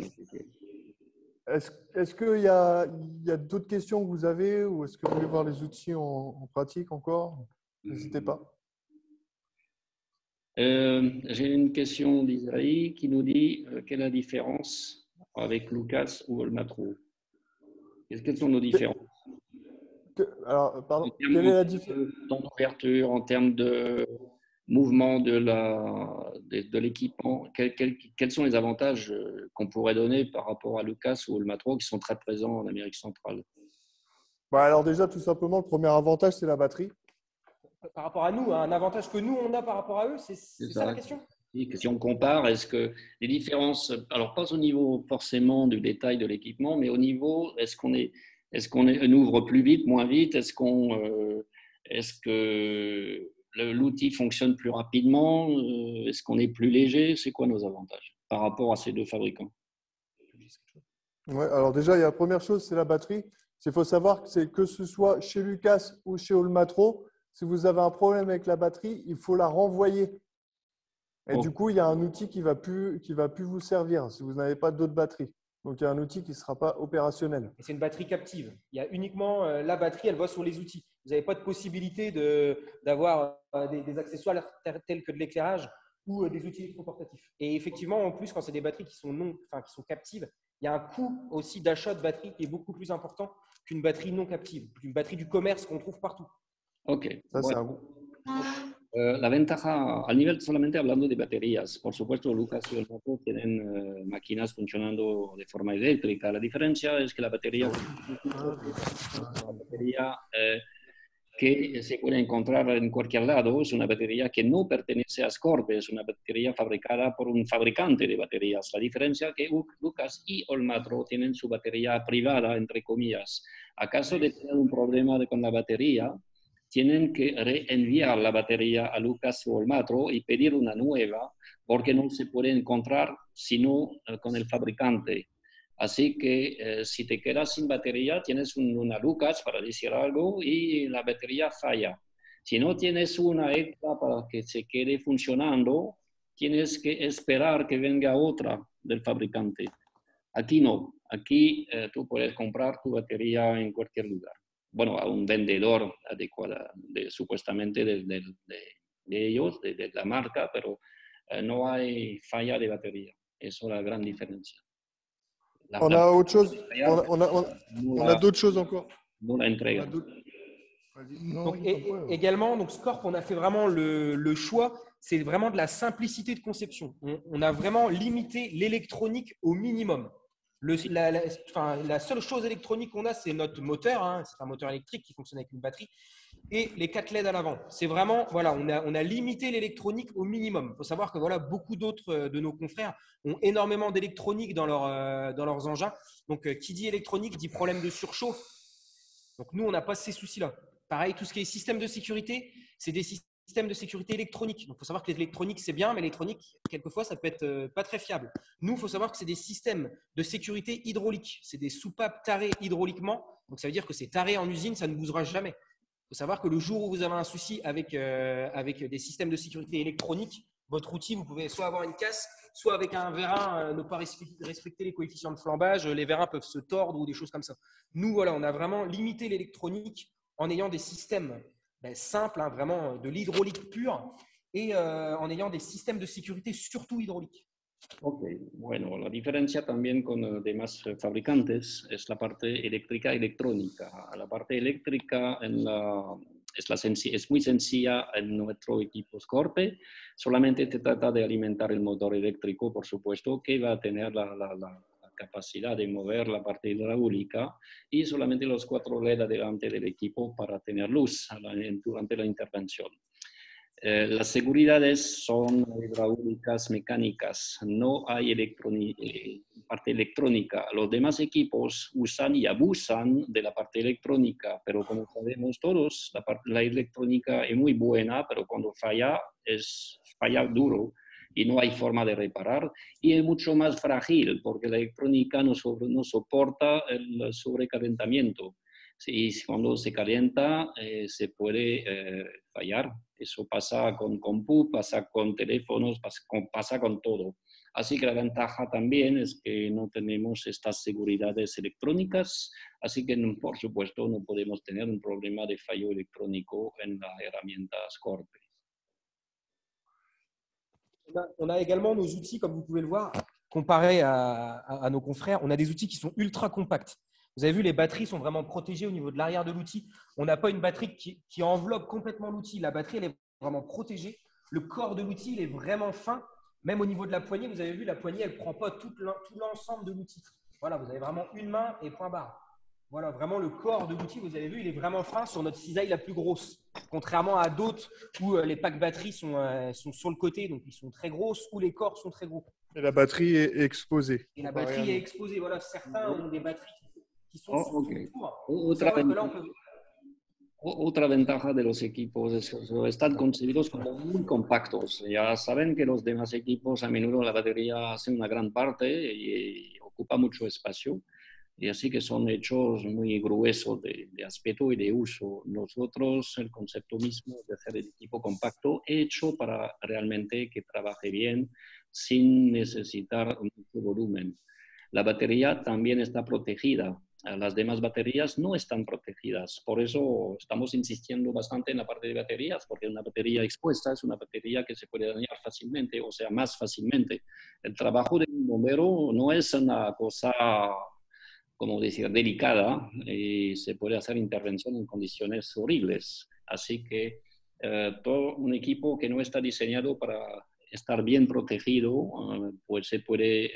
Est-ce qu'il y a d'autres questions que vous avez ou est-ce que vous voulez voir les outils en pratique encore? N'hésitez pas. J'ai une question d'Israël qui nous dit quelle est la différence avec Lucas ou Olmatro? Quelles sont nos différences? Alors, pardon, quelle est la différence? Temps d'ouverture, en termes de mouvement de l'équipement, quels sont les avantages qu'on pourrait donner par rapport à Lucas ou Olmatro qui sont très présents en Amérique centrale? Alors déjà, tout simplement, le premier avantage, c'est la batterie. Par rapport à nous, un avantage que nous, on a par rapport à eux, c'est ça la question? Oui, que si on compare, est-ce que les différences, alors pas au niveau forcément du détail de l'équipement, mais au niveau, est-ce qu'on ouvre plus vite, moins vite? Est-ce que l'outil fonctionne plus rapidement? Est-ce qu'on est plus léger? C'est quoi nos avantages par rapport à ces deux fabricants? Ouais, alors déjà, la première chose, c'est la batterie. Il faut savoir que ce soit chez Lucas ou chez Olmatro, si vous avez un problème avec la batterie, il faut la renvoyer. Et du coup, il y a un outil qui va plus vous servir si vous n'avez pas d'autres batteries. Donc, il y a un outil qui ne sera pas opérationnel. Et c'est une batterie captive. Il y a uniquement la batterie, elle va sur les outils. Vous n'avez pas de possibilité d'avoir des accessoires tels que de l'éclairage ou des outils électroportatifs. Et effectivement, en plus, quand c'est des batteries qui sont captives, il y a un coût aussi d'achat de batterie qui est beaucoup plus important qu'une batterie non captive, une batterie du commerce qu'on trouve partout. Ok. Bueno. La ventaja, al nivel solamente hablando de baterías, por supuesto Lucas y Olmatro tienen máquinas funcionando de forma eléctrica. La diferencia es que la batería que se puede encontrar en cualquier lado es una batería que no pertenece a Scorpe, es una batería fabricada por un fabricante de baterías. La diferencia es que Lucas y Olmatro tienen su batería privada, entre comillas. A caso de tener un problema con la batería, tienen que reenviar la batería a Lucas o Olmatro y pedir una nueva porque no se puede encontrar sino con el fabricante. Así que si te quedas sin batería, tienes una Lucas para decir algo y la batería falla. Si no tienes una extra para que se quede funcionando, tienes que esperar que venga otra del fabricante. Aquí no, aquí tú puedes comprar tu batería en cualquier lugar. Bueno, a un vendedor adecuado, supuestamente de ellos, de la marca, pero no hay falla de batería. Eso es la gran diferencia. On a autre chose. On a d'autres choses encore. No la entrega. Donc, également, donc Scorp, on a fait vraiment le choix, c'est vraiment de la simplicité de conception. On a vraiment limité l'électronique au minimum. La seule chose électronique qu'on a, c'est notre moteur. Hein, c'est un moteur électrique qui fonctionne avec une batterie. Et les 4 LED à l'avant. C'est vraiment, voilà, on a limité l'électronique au minimum. Il faut savoir que voilà, beaucoup d'autres de nos confrères ont énormément d'électronique dans leurs engins. Donc, qui dit électronique dit problème de surchauffe. Donc, nous, on n'a pas ces soucis-là. Pareil, tout ce qui est système de sécurité, c'est des systèmes de sécurité électroniques. Donc, il faut savoir que l'électronique, c'est bien, mais l'électronique, quelquefois, ça peut être pas très fiable. Nous, il faut savoir que c'est des systèmes de sécurité hydraulique. C'est des soupapes tarées hydrauliquement. Donc, ça veut dire que c'est taré en usine, ça ne bougera jamais. Il faut savoir que le jour où vous avez un souci avec des systèmes de sécurité électronique, votre outil, vous pouvez soit avoir une casse, soit avec un vérin, ne pas respecter les coefficients de flambage, les vérins peuvent se tordre ou des choses comme ça. Nous, voilà, on a vraiment limité l'électronique en ayant des systèmes simples, hein, vraiment de l'hydraulique pure, et en ayant des systèmes de sécurité surtout hydrauliques. Ok, bueno, la diferencia también con demás fabricantes es la parte eléctrica y electrónica. La parte eléctrica es muy sencilla en nuestro equipo Scorpe, solamente se trata de alimentar el motor eléctrico, por supuesto, que va a tener la capacidad de mover la parte hidráulica y solamente los 4 LED delante del equipo para tener luz durante la intervención. Las seguridades son hidráulicas mecánicas, no hay parte electrónica. Los demás equipos usan y abusan de la parte electrónica, pero como sabemos todos, la electrónica es muy buena, pero cuando falla, falla duro y no hay forma de reparar. Y es mucho más frágil porque la electrónica no soporta el sobrecalentamiento. Y cuando se calienta, se puede fallar. Eso pasa con compu, pasa con teléfonos, pasa con todo. Así que la ventaja también es que no tenemos estas seguridades electrónicas, así que por supuesto no podemos tener un problema de fallo electrónico en la herramienta Scorpe. On a également nos outils, comme vous pouvez le voir, comparé à nos confrères, on a des outils qui sont ultra compacts. Vous avez vu, les batteries sont vraiment protégées au niveau de l'arrière de l'outil. On n'a pas une batterie qui enveloppe complètement l'outil. La batterie, elle est vraiment protégée. Le corps de l'outil, il est vraiment fin. Même au niveau de la poignée, vous avez vu, la poignée, elle ne prend pas tout l'ensemble de l'outil. Voilà, vous avez vraiment une main et point barre. Voilà, vraiment le corps de l'outil, vous avez vu, il est vraiment fin sur notre cisaille la plus grosse. Contrairement à d'autres où les packs batteries sont sur le côté, donc ils sont très grosses, ou les corps sont très gros. Et la batterie est exposée. Et la batterie est exposée. Voilà, certains ont des batteries qui sont Okay. sur Otra ventaja de los equipos es que están concebidos como muy compactos. Ya saben que los demás equipos a menudo la batería hace una gran parte y ocupa mucho espacio. Y así que son hechos muy gruesos de aspecto y de uso. Nosotros, el concepto mismo de hacer el equipo compacto hecho para realmente que trabaje bien sin necesitar mucho volumen. La batería también está protegida. Las demás baterías no están protegidas. Por eso estamos insistiendo bastante en la parte de baterías, porque una batería expuesta es una batería que se puede dañar fácilmente, o sea, más fácilmente. El trabajo de un bombero no es una cosa, como decir, delicada, y se puede hacer intervención en condiciones horribles. Así que todo un equipo que no está diseñado para estar bien protegido, pues se puede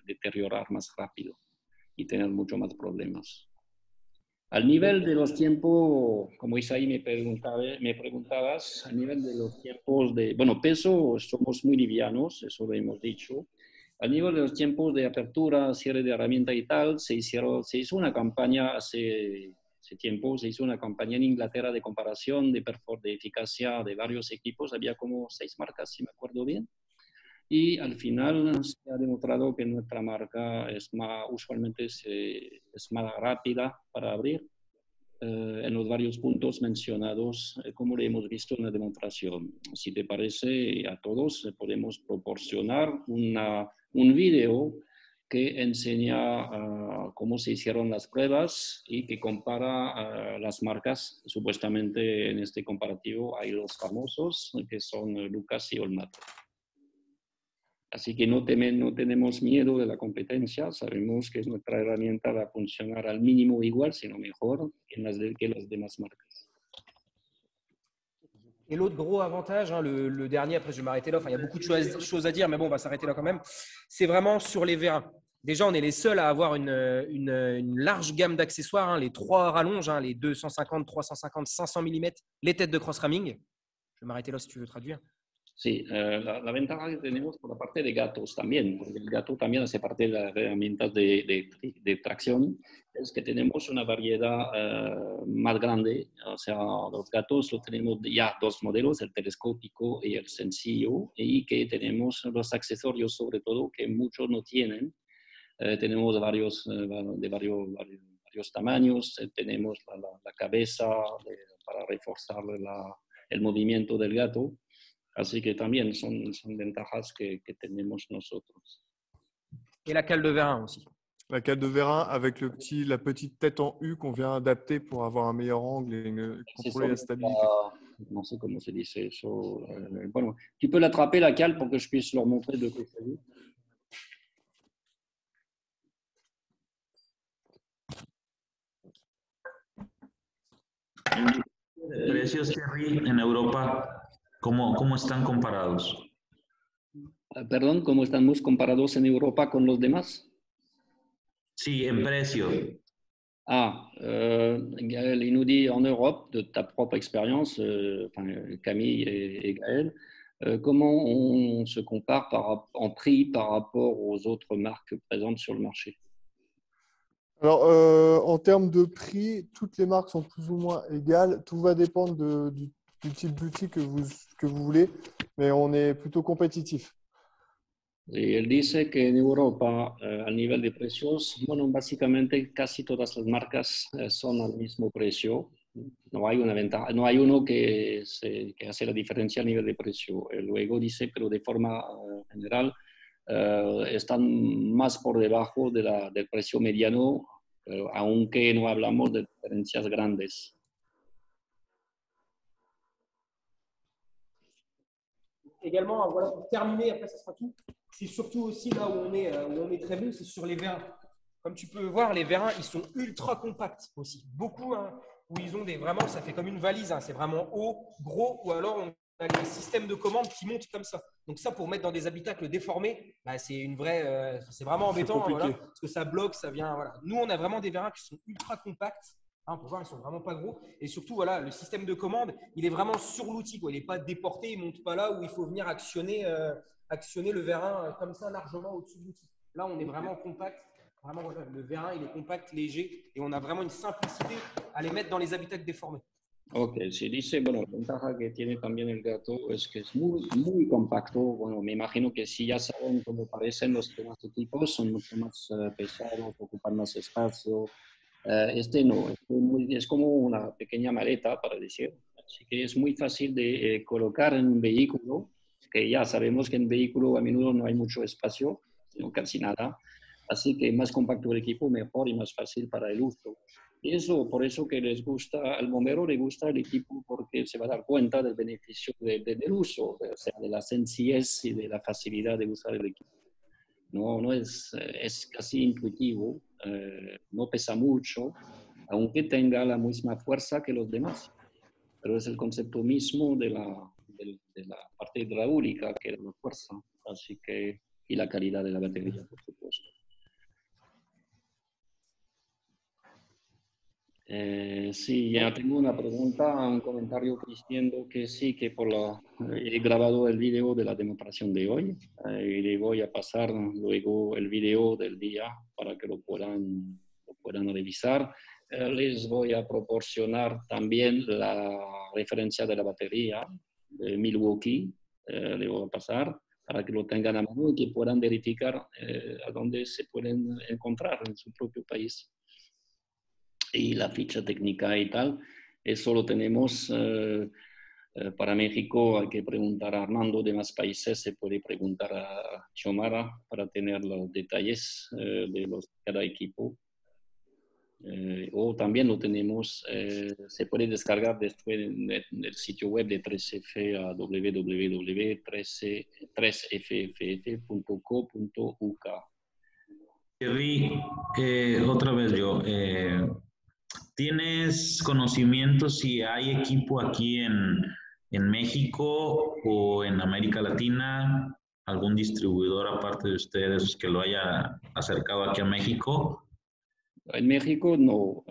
deteriorar más rápido y tener mucho más problemas. Al nivel de los tiempos, como Isaí me preguntabas, al nivel de los tiempos de, bueno, peso somos muy livianos, eso lo hemos dicho. Al nivel de los tiempos de apertura, cierre de herramienta y tal, se hizo una campaña hace tiempo, se hizo una campaña en Inglaterra de comparación de eficacia de varios equipos, había como 6 marcas, si me acuerdo bien. Y al final se ha demostrado que nuestra marca usualmente es más rápida para abrir en los varios puntos mencionados, como lo hemos visto en la demostración. Si te parece, a todos podemos proporcionar un video que enseña cómo se hicieron las pruebas y que compara las marcas. Supuestamente en este comparativo hay los famosos, que son Lucas y Olmato. Así que no tenemos miedo de la competencia, sabemos que nuestra herramienta va a funcionar al mínimo igual, sino mejor que las demás marcas. Et l'autre gros avantage, hein, le dernier, après je vais m'arrêter là, enfin, il y a beaucoup de choses à dire, mais bon, on va s'arrêter là quand même, c'est vraiment sur les vérins. Déjà, on est les seuls à avoir une large gamme d'accessoires, hein, les 3 rallonges, hein, les 250, 350, 500 mm, les têtes de cross-ramming. Je vais m'arrêter là si tu veux traduire. Sí, la ventaja que tenemos por la parte de gatos también, porque el gato también hace parte de las herramientas de tracción, es que tenemos una variedad más grande. O sea, los gatos los tenemos ya 2 modelos, el telescópico y el sencillo, y que tenemos los accesorios sobre todo que muchos no tienen. Tenemos varios tamaños, tenemos la cabeza para reforzar el movimiento del gato. Así que también son ventajas que tenemos nosotros. Et la cale de vérin aussi. La cale de vérin avec la petite tête en U qu'on vient adapter pour avoir un meilleur angle et contrôler la stabilité. No sé cómo se dice eso. Bueno, tu peux l'attraper la cale pour que je puisse leur montrer de quoi il s'agit. Precios, Terry, en Europa, ¿cómo están comparados? Perdón, ¿cómo estamos comparados en Europa con los demás? Sí, en precio. Gaël, il nous dit en Europe, de ta propre expérience, Camille et Gaël, comment on se compare en prix par rapport aux autres marques présentes sur le marché? Alors, en termes de prix, toutes les marques sont plus ou moins égales. Tout va dépendre du type boutique que vous voulez, mais on est plutôt compétitif. Y él dice que en Europa, al nivel de precios, bueno, básicamente casi todas las marcas son al mismo precio. No hay una ventaja, no hay uno que hace la diferencia a nivel de precio. Luego dice, pero de forma general, están más por debajo del precio mediano, aunque no hablamos de diferencias grandes. Également, voilà, pour terminer, après ça sera tout, c'est surtout aussi là où on est très bon, c'est sur les vérins. Comme tu peux voir, les vérins, ils sont ultra compacts aussi. Beaucoup, hein, où ils ont vraiment, ça fait comme une valise, hein, c'est vraiment haut, gros, ou alors on a les systèmes de commande qui montent comme ça. Donc ça, pour mettre dans des habitacles déformés, bah, c'est une vraie, c'est vraiment embêtant, hein, voilà, parce que ça bloque, ça vient, voilà. Nous, on a vraiment des vérins qui sont ultra compacts. Hein, on peut voir, ils sont vraiment pas gros. Et surtout, voilà, le système de commande, il est vraiment sur l'outil, quoi. Il n'est pas déporté, il ne monte pas là où il faut venir actionner le vérin comme ça largement au-dessus de l'outil. Là, on est vraiment compact. Vraiment, voilà, le vérin, il est compact, léger, et on a vraiment une simplicité à les mettre dans les habitacles déformés. Ok, si dice, bueno, la ventaja que tiene también el gato es que es muy compacto. Bueno, me imagino que si ya saben cómo parecen los demás equipos, son mucho más pesados, ocupan más espacio. Este no, es como una pequeña maleta, para decir. Así que es muy fácil de colocar en un vehículo, que ya sabemos que en vehículo a menudo no hay mucho espacio, sino casi nada. Así que más compacto el equipo, mejor y más fácil para el uso. Y eso, por eso que les gusta, al bombero le gusta el equipo, porque se va a dar cuenta del beneficio del uso, o sea, de la sencillez y de la facilidad de usar el equipo. No es casi intuitivo, no pesa mucho, aunque tenga la misma fuerza que los demás. Pero es el concepto mismo de la parte hidráulica, que es la fuerza, así que, y la calidad de la batería, por supuesto. Sí, ya tengo una pregunta, un comentario diciendo que sí, que he grabado el video de la demostración de hoy y le voy a pasar luego el video del día para que lo puedan revisar. Les voy a proporcionar también la referencia de la batería de Milwaukee, le voy a pasar para que lo tengan a mano y que puedan verificar a dónde se pueden encontrar en su propio país. Y la ficha técnica y tal, eso lo tenemos para México. Hay que preguntar a Armando. De más países se puede preguntar a Xiomara para tener los detalles de cada equipo. O también lo tenemos, se puede descargar después del sitio web de 3F a www.3fff.co.uk. Terry, otra vez yo. ¿Tienes conocimiento si hay equipo aquí en en México o en América Latina? ¿Algún distribuidor aparte de ustedes que lo haya acercado aquí a México? En México no.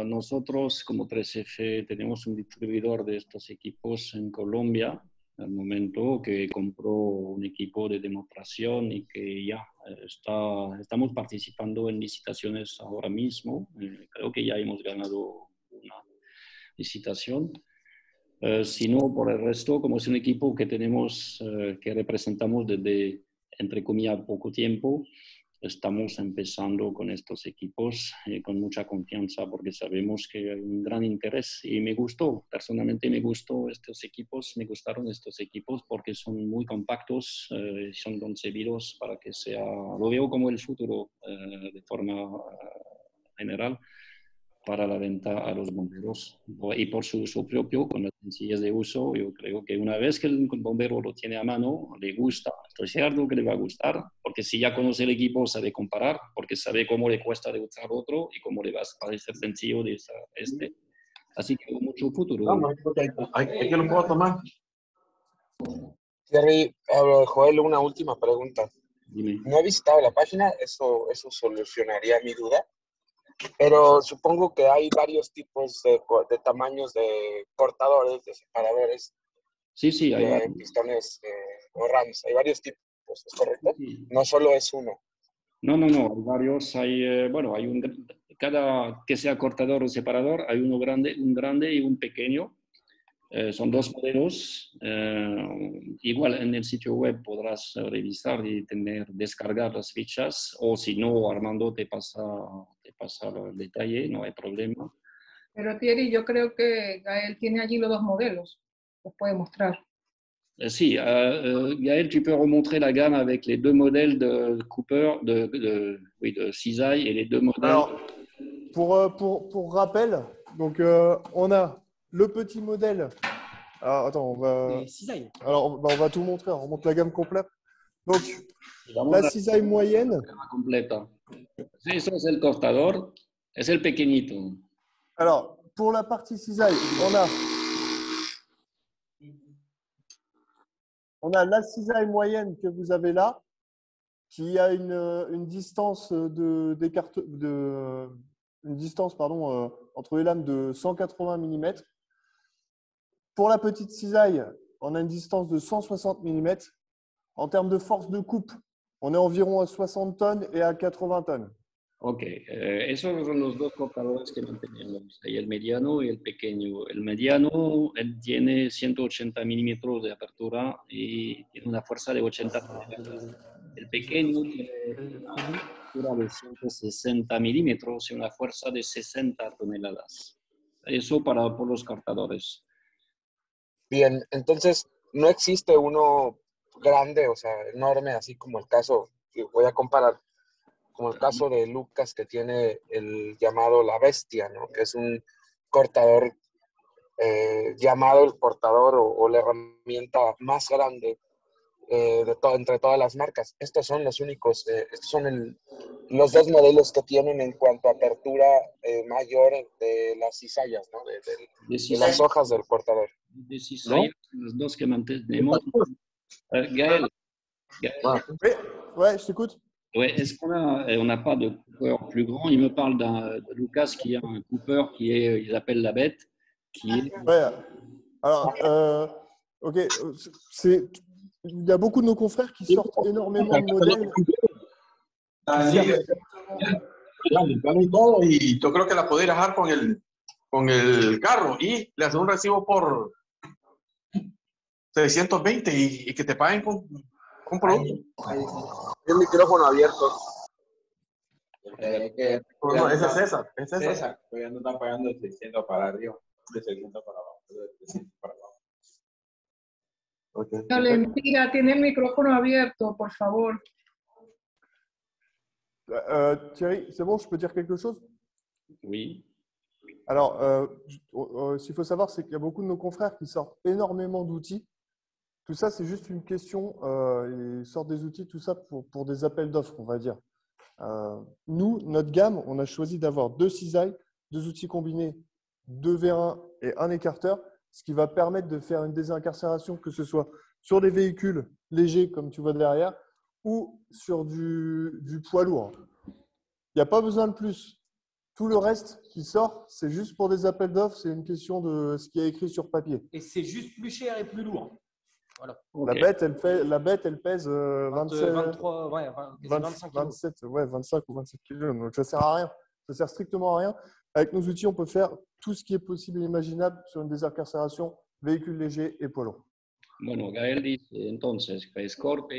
Nosotros como 3F tenemos un distribuidor de estos equipos en Colombia, al momento que compró un equipo de demostración y que ya estamos participando en licitaciones ahora mismo. Creo que ya hemos ganado una licitación. Si no, por el resto, como es un equipo que tenemos, que representamos desde, entre comillas, poco tiempo, estamos empezando con estos equipos con mucha confianza porque sabemos que hay un gran interés y me gustó, personalmente me gustaron estos equipos porque son muy compactos, son concebidos para que sea, lo veo como el futuro de forma general para la venta a los bomberos y por su uso propio, con las sencillez de uso. Yo creo que una vez que el bombero lo tiene a mano, le gusta, estoy cierto que le va a gustar, porque si ya conoce el equipo, sabe comparar, porque sabe cómo le cuesta de usar otro y cómo le va a parecer sencillo de usar este. Así que hay mucho futuro. Vamos, hay que lo puedo tomar. Thierry, Joel, una última pregunta. Dime. No he visitado la página, eso solucionaría mi duda. Pero supongo que hay varios tipos de tamaños de cortadores, de separadores, Sí, hay de pistones o rams. Hay varios tipos, ¿es correcto? Sí. No solo es uno. No, hay varios. Bueno, cada que sea cortador o separador, hay un grande y un pequeño. Son dos modelos. Igual en el sitio web podrás revisar y descargar las fichas, o si no, Armando te pasa el detalle, no hay problema. Pero Thierry, yo creo que Gael tiene allí los dos modelos. Los puede mostrar. Si, Gaël, tu peux remontrer la gamme avec les deux modèles de Cooper, de Cisaille et les deux modèles. Alors, pour rappel, donc on a le petit modèle. Alors, attends, on va tout montrer. On remonte la gamme complète. Donc, la cisaille moyenne. Completa. Eso es el cortador, es el pequeñito. Alors, pour la partie cisaille, on a la cisaille moyenne que vous avez là, qui a une distance entre les lames de 180 mm. Pour la petite cisaille, on a une distance de 160 mm. En termes de force de coupe, on est environ à 60 tonnes et à 80 tonnes. Ok, esos son los dos cortadores que mantenemos, el mediano y el pequeño. El mediano él tiene 180 milímetros de apertura y tiene una fuerza de 80 toneladas. El pequeño tiene una apertura de 160 milímetros y una fuerza de 60 toneladas. Eso por los cortadores. Bien, entonces no existe uno grande, o sea, enorme, así como el caso que voy a comparar, como el caso de Lucas, que tiene el llamado La Bestia, ¿no? Que es un cortador llamado el cortador o la herramienta más grande entre todas las marcas. Estos son los únicos, estos son los dos modelos que tienen en cuanto a apertura mayor de las cizallas, ¿no? De las hojas del cortador. De cizallas, ¿no? Los dos que mantenemos. Gaël. Ouais, je t'écoute. Ouais, est-ce qu'on n'a pas de Cooper plus grand? Il me parle de Lucas qui a un Cooper ils appellent la bête, qui est... Ouais. Alors, ok, il y a beaucoup de nos confrères qui sortent énormément de modèles. Y yo creo que la podés dejar con el carro y le haces un recibo por 620 y que te paguen con producto. El micrófono abierto. No, ese es César. César, todavía no están pagando de 600 para arriba, de 600 para abajo, de 300 para abajo. Okay. Lempira, tiene el micrófono abierto, por favor. Thierry, c'est bon, je peux dire quelque chose? Oui. Alors, ce qu'il faut savoir, c'est qu'il y a beaucoup de nos confrères qui sortent énormément d'outils. Tout ça, c'est juste une question. Ils sortent des outils, tout ça pour des appels d'offres, on va dire. Nous, notre gamme, on a choisi d'avoir 2 cisailles, 2 outils combinés, 2 vérins et un écarteur. ce qui va permettre de faire une désincarcération, que ce soit sur des véhicules légers, comme tu vois derrière, ou sur du poids lourd. Il n'y a pas besoin de plus. Tout le reste qui sort, c'est juste pour des appels d'offres, c'est une question de ce qui est écrit sur papier. Et c'est juste plus cher et plus lourd. Voilà. La bête, elle pèse 27, 23, ouais, 25 kilos. 27, ouais, 25 ou 27 kilos. Donc, ça ne sert à rien. Ça sert strictement à rien. Avec nos outils, on peut faire tout ce qui est possible et imaginable sur une désincarcération, véhicule léger et poids lourd. Bueno, Gael dice entonces que Scorpe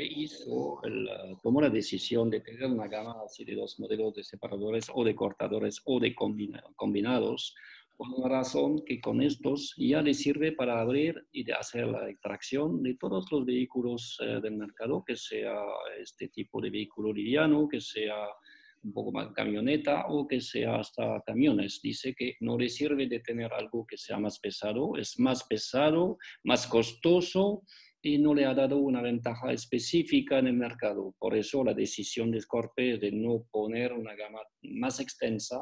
tomó la decisión de tener una gama así de dos modelos de separadores o de cortadores o de combinados, por una razón que con estos ya le sirve para abrir y de hacer la extracción de todos los vehículos del mercado, que sea este tipo de vehículo liviano, que sea un poco más camioneta o que sea hasta camiones. Dice que no le sirve de tener algo que sea más pesado, es más pesado, más costoso y no le ha dado una ventaja específica en el mercado. Por eso la decisión de Scorpe es de no poner una gama más extensa,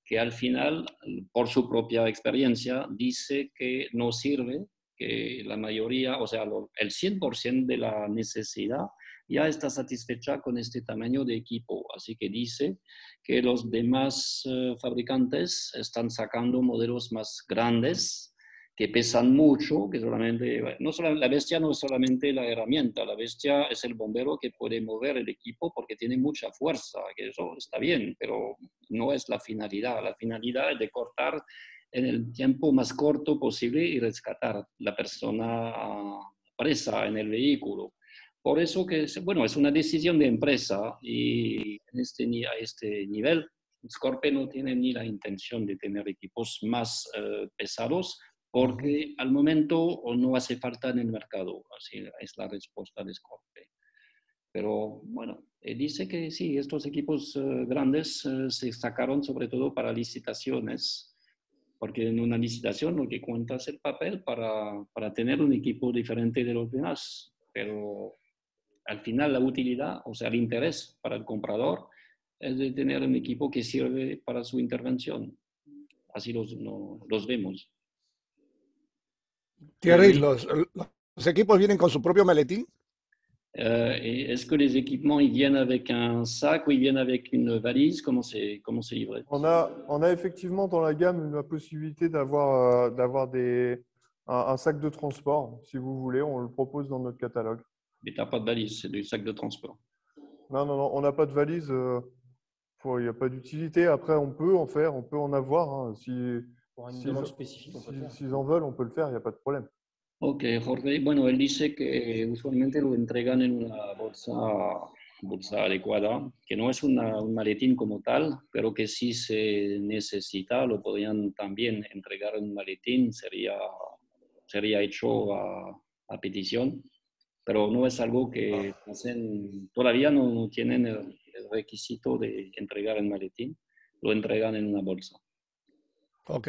que al final, por su propia experiencia, dice que no sirve, que la mayoría, o sea, el 100% de la necesidad ya está satisfecha con este tamaño de equipo. Así que dice que los demás fabricantes están sacando modelos más grandes, que pesan mucho, que solamente, la bestia no es solamente la herramienta, la bestia es el bombero que puede mover el equipo porque tiene mucha fuerza, que eso está bien, pero no es la finalidad. La finalidad es de cortar en el tiempo más corto posible y rescatar la persona presa en el vehículo. Por eso que, bueno, es una decisión de empresa y a este nivel, Scorpe no tiene ni la intención de tener equipos más pesados porque al momento no hace falta en el mercado. Así es la respuesta de Scorpe. Pero bueno, dice que sí, estos equipos grandes se sacaron sobre todo para licitaciones, porque en una licitación lo que cuenta es el papel para tener un equipo diferente de los demás. Pero al final la utilidad, o sea, el interés para el comprador es de tener un equipo que sirve para su intervención. Así los vemos. Thierry, ¿los equipos vienen con su propio maletín? Est-ce que les équipements ils viennent avec un sac ou ils viennent avec une valise? Comment c'est livré? On a effectivement dans la gamme la possibilité d'avoir un sac de transport. Si vous voulez, on le propose dans notre catalogue. Mais tu n'as pas de valise, c'est du sac de transport. Non, on n'a pas de valise. Il n'y a pas d'utilité. Après, on peut en faire, on peut en avoir. Hein. Pour une demande spécifique, on peut le faire. S'ils en veulent, on peut le faire, il n'y a pas de problème. Ok, Jorge. Bueno, él dice que usualmente lo entregan en una bolsa adecuada, que no es un maletín como tal, pero que si se necesita lo podrían también entregar en un maletín, sería hecho a petición, pero no es algo que hacen, todavía no tienen el requisito de entregar en maletín, lo entregan en una bolsa. Ok.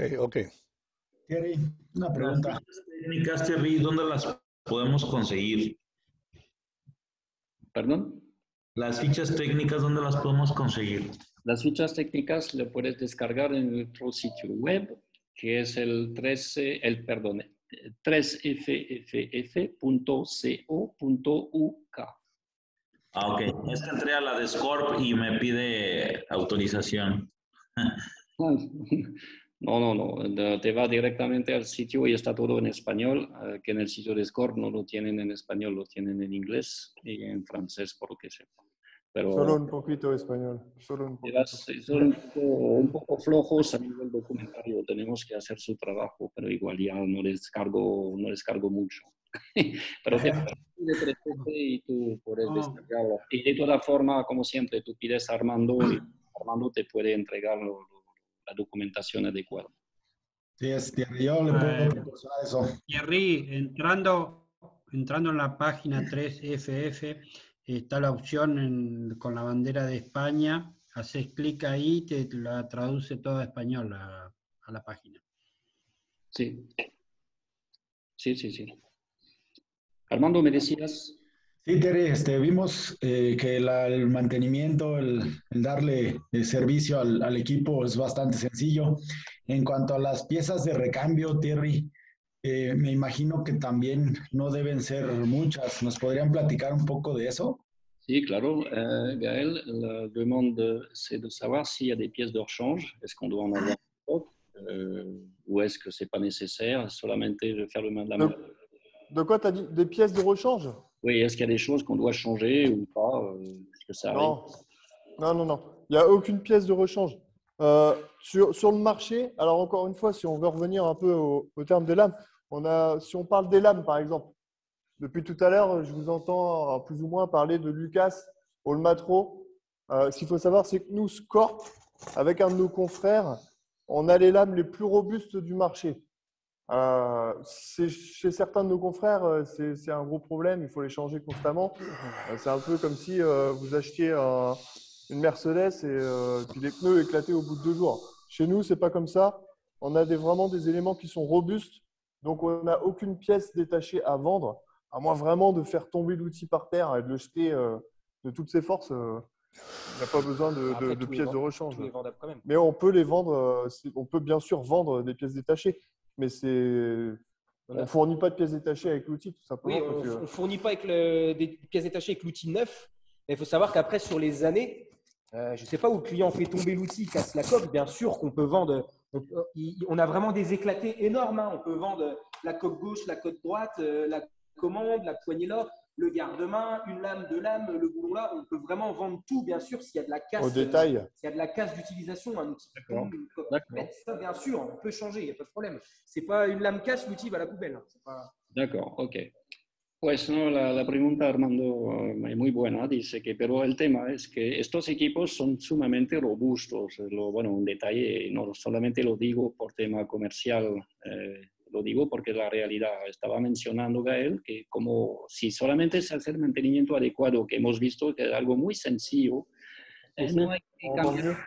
Thierry, una pregunta. Las técnicas, Thierry, ¿dónde las podemos conseguir? ¿Perdón? Las fichas técnicas, ¿dónde las podemos conseguir? Las fichas técnicas le puedes descargar en nuestro sitio web, que es el 3fff.co.uk. Ah, ok. Es que entré a la de Scorp y me pide autorización. No. Te va directamente al sitio y está todo en español, que en el sitio de Scorp no lo tienen en español, lo tienen en inglés y en francés, por lo que sepa. Pero solo un poquito español. Solo un poquito. Son un poco flojos a nivel documentario. Tenemos que hacer su trabajo, pero igual ya no les cargo mucho. Pero te y tú puedes descargarlo. Y de toda forma, como siempre, tú pides a Armando y Armando te puede entregar la documentación adecuada. Sí, Thierry, yo le puedo proporcionar eso. Thierry, entrando en la página 3FF, está la opción con la bandera de España, haces clic ahí y te la traduce toda a español a la página. Sí. Armando, ¿me decías? Sí, Thierry, vimos que el mantenimiento, el darle servicio al equipo es bastante sencillo. En cuanto a las piezas de recambio, Thierry, me imagino que también no deben ser muchas. ¿Nos podrían platicar un poco de eso? Sí, claro. Gaël, la demande, c'est de savoir s'il y a des pièces de rechange. Est-ce qu'on doit en avoir en stock ou est-ce que ce n'est pas nécessaire, solamente de faire le main de la main? De quoi tu as dit? Des pièces de rechange? Oui, est-ce qu'il y a des choses qu'on doit changer ou pas? Est-ce que ça arrive? Non. Il n'y a aucune pièce de rechange. Sur le marché, alors encore une fois, si on veut revenir un peu au terme des lames, si on parle des lames, par exemple, depuis tout à l'heure, je vous entends plus ou moins parler de Lucas Olmatro. Ce qu'il faut savoir, c'est que nous, Scorp, avec un de nos confrères, on a les lames les plus robustes du marché. Chez certains de nos confrères, c'est un gros problème, il faut les changer constamment. C'est un peu comme si vous achetiez une Mercedes et puis les pneus éclataient au bout de 2 jours. Chez nous, ce n'est pas comme ça. On a vraiment des éléments qui sont robustes, donc on n'a aucune pièce détachée à vendre, à moins vraiment de faire tomber l'outil par terre et de le jeter de toutes ses forces. Il n'y a pas besoin de pièces de rechange. Mais on peut les vendre, on peut bien sûr vendre des pièces détachées. Mais on ne fournit pas de pièces détachées avec l'outil, tout simplement. Oui, on ne fournit pas avec des pièces détachées avec l'outil neuf. Mais il faut savoir qu'après, sur les années, je ne sais pas où le client fait tomber l'outil, casse la coque. Bien sûr qu'on peut vendre. On a vraiment des éclatés énormes. Hein. On peut vendre la coque gauche, la coque droite, la commande, la poignée là, le garde-main, une lame, 2 lames, le boulon là. On peut vraiment vendre tout, bien sûr, s'il y a de la casse. Au détail. S'il y a de la casse d'utilisation, un outil qui tombe, une coque. Mais ça, bien sûr, on peut changer, il n'y a pas de problème. Ce n'est pas une lame casse, l'outil va à la poubelle. Pas... D'accord, ok. Pues no, la pregunta, Armando, es muy buena. Dice que, pero el tema es que estos equipos son sumamente robustos. Bueno, un detalle, no solamente lo digo por tema comercial, lo digo porque la realidad. Estaba mencionando, Gaël, que como si solamente se hace el mantenimiento adecuado, que hemos visto que es algo muy sencillo, no hay que cambiar.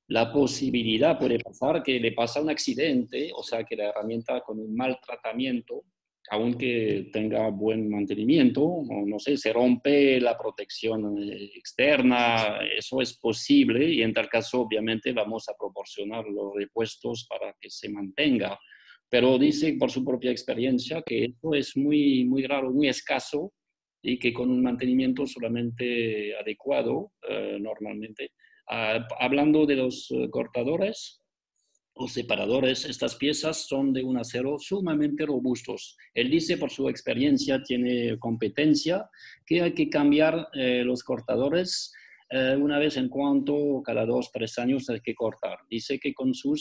La posibilidad puede pasar que le pasa un accidente, o sea, que la herramienta con un mal tratamiento, aunque tenga buen mantenimiento, o no sé, se rompe la protección externa, eso es posible y en tal caso obviamente vamos a proporcionar los repuestos para que se mantenga. Pero dice por su propia experiencia que esto es muy, muy raro, muy escaso y que con un mantenimiento solamente adecuado, normalmente. Hablando de los cortadores o separadores, estas piezas son de un acero sumamente robustos. Él dice por su experiencia, tiene competencia, que hay que cambiar los cortadores una vez en cuanto, cada 2 o 3 años hay que cortar. Dice que con su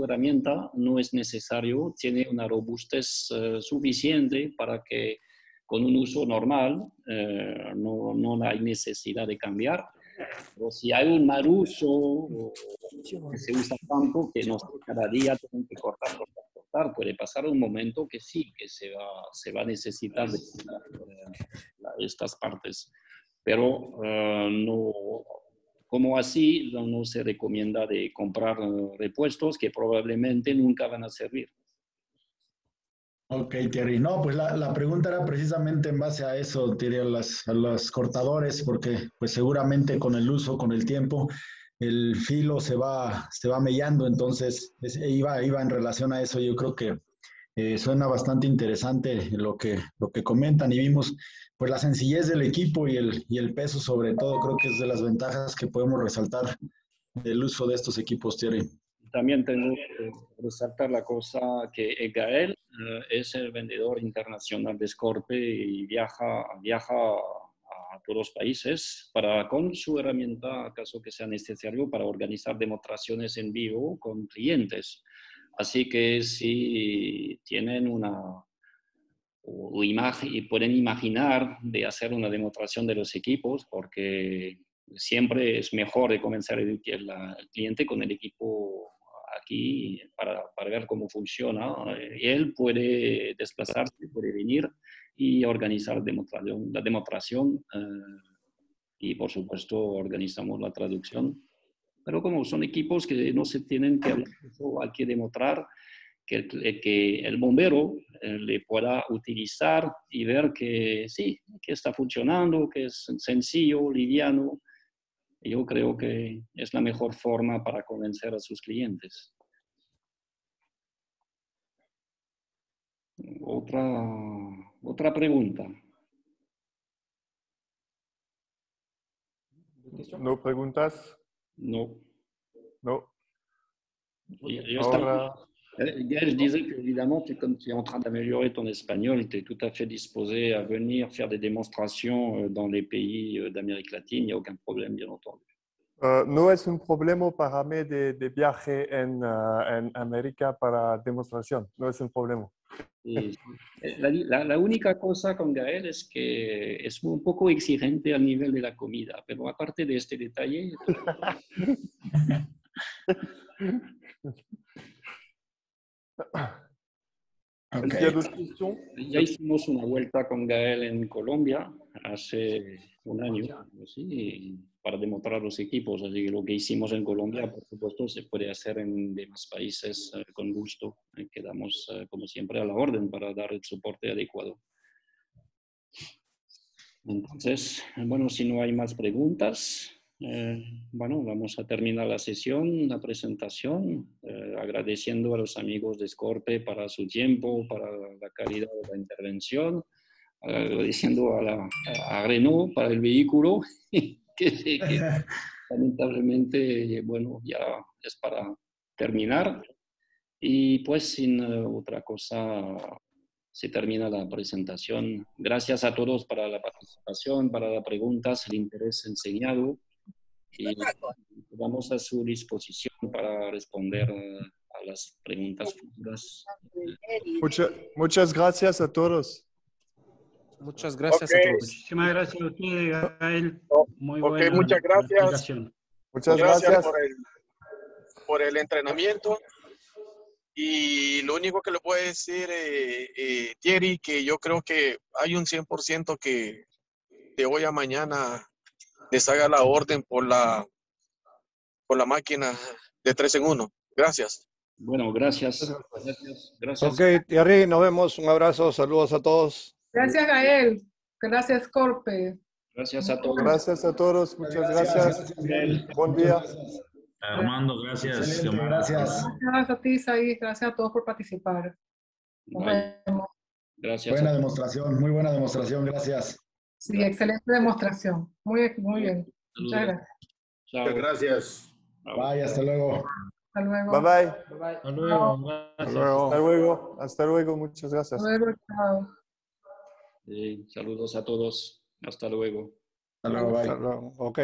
herramienta no es necesario, tiene una robustez suficiente para que con un uso normal no hay necesidad de cambiar. Pero si hay un mal uso que se usa tanto que no sé, cada día tienen que cortar, puede pasar un momento que sí, que se va a necesitar de estas partes. Pero no, como así no se recomienda de comprar repuestos que probablemente nunca van a servir. Ok, Thierry. No, pues la pregunta era precisamente en base a eso, Thierry, a los cortadores, porque pues seguramente con el uso, con el tiempo, el filo se va mellando, entonces iba en relación a eso. Yo creo que suena bastante interesante lo que comentan y vimos pues la sencillez del equipo y el peso sobre todo, creo que es de las ventajas que podemos resaltar del uso de estos equipos, Thierry. También tengo que resaltar la cosa que Gaël es el vendedor internacional de Scorpe y viaja a todos los países con su herramienta, acaso que sea necesario, para organizar demostraciones en vivo con clientes. Así que si tienen imagen y pueden imaginar de hacer una demostración de los equipos, porque siempre es mejor de comenzar el cliente con el equipo aquí para ver cómo funciona. Él puede desplazarse, puede venir y organizar la demostración y por supuesto organizamos la traducción. Pero como son equipos que no se tienen que hablar, hay que demostrar que el bombero le pueda utilizar y ver que sí, que está funcionando, que es sencillo, liviano. Yo creo que es la mejor forma para convencer a sus clientes. Otra pregunta. ¿No preguntas? No. No. Ahora... Gaël, je disais qu'évidemment, comme tu es en train d'améliorer ton espagnol, tu es tout à fait disposé à venir faire des démonstrations dans les pays d'Amérique latine. Il n'y a aucun problème, bien entendu. No es un problema para mí de viaje en América para demostración. No es un problema. La única cosa con Gaël es que es un poco exigente al nivel de la comida, pero aparte de este detalle... Okay. Ya hicimos una vuelta con Gaël en Colombia hace un año, ¿sí? Para demostrar los equipos. Así que lo que hicimos en Colombia, por supuesto, se puede hacer en demás países con gusto. Quedamos, como siempre, a la orden para dar el soporte adecuado. Entonces, bueno, si no hay más preguntas, bueno, vamos a terminar la sesión, la presentación, agradeciendo a los amigos de Scorpe para su tiempo, para la calidad de la intervención, agradeciendo a Renault para el vehículo, que lamentablemente, bueno, ya es para terminar. Y pues sin otra cosa, se termina la presentación. Gracias a todos para la participación, para las preguntas, el interés enseñado. Y quedamos a su disposición para responder a las preguntas futuras. Muchas gracias a todos. Muchas gracias a todos. Muchísimas gracias a ustedes, Gaël. Muy buena muchas gracias. explicación. Muchas gracias. Por el entrenamiento. Y lo único que le puedo decir, Thierry, que yo creo que hay un 100% que de hoy a mañana les haga la orden por la máquina de 3 en 1. Gracias. Bueno, gracias. Gracias. Ok, Thierry, nos vemos. Un abrazo, saludos a todos. Gracias, Gaël. Gracias, Scorpe. Gracias a todos. Gracias a todos. Muchas gracias. Buen día. Armando, gracias. Gracias. Gracias a ti, Said. Gracias a todos por participar. Nos vemos. Gracias. Buena demostración, muy buena demostración, gracias. Sí, excelente demostración. Muy bien. Muchas gracias. Muchas gracias. Bye, hasta luego. Hasta luego. Bye bye. Hasta luego. Gracias. Hasta luego. Hasta luego. Muchas gracias. Hasta luego. Chao. Saludos a todos. Hasta luego. Hasta luego, bye. Hasta luego. Ok.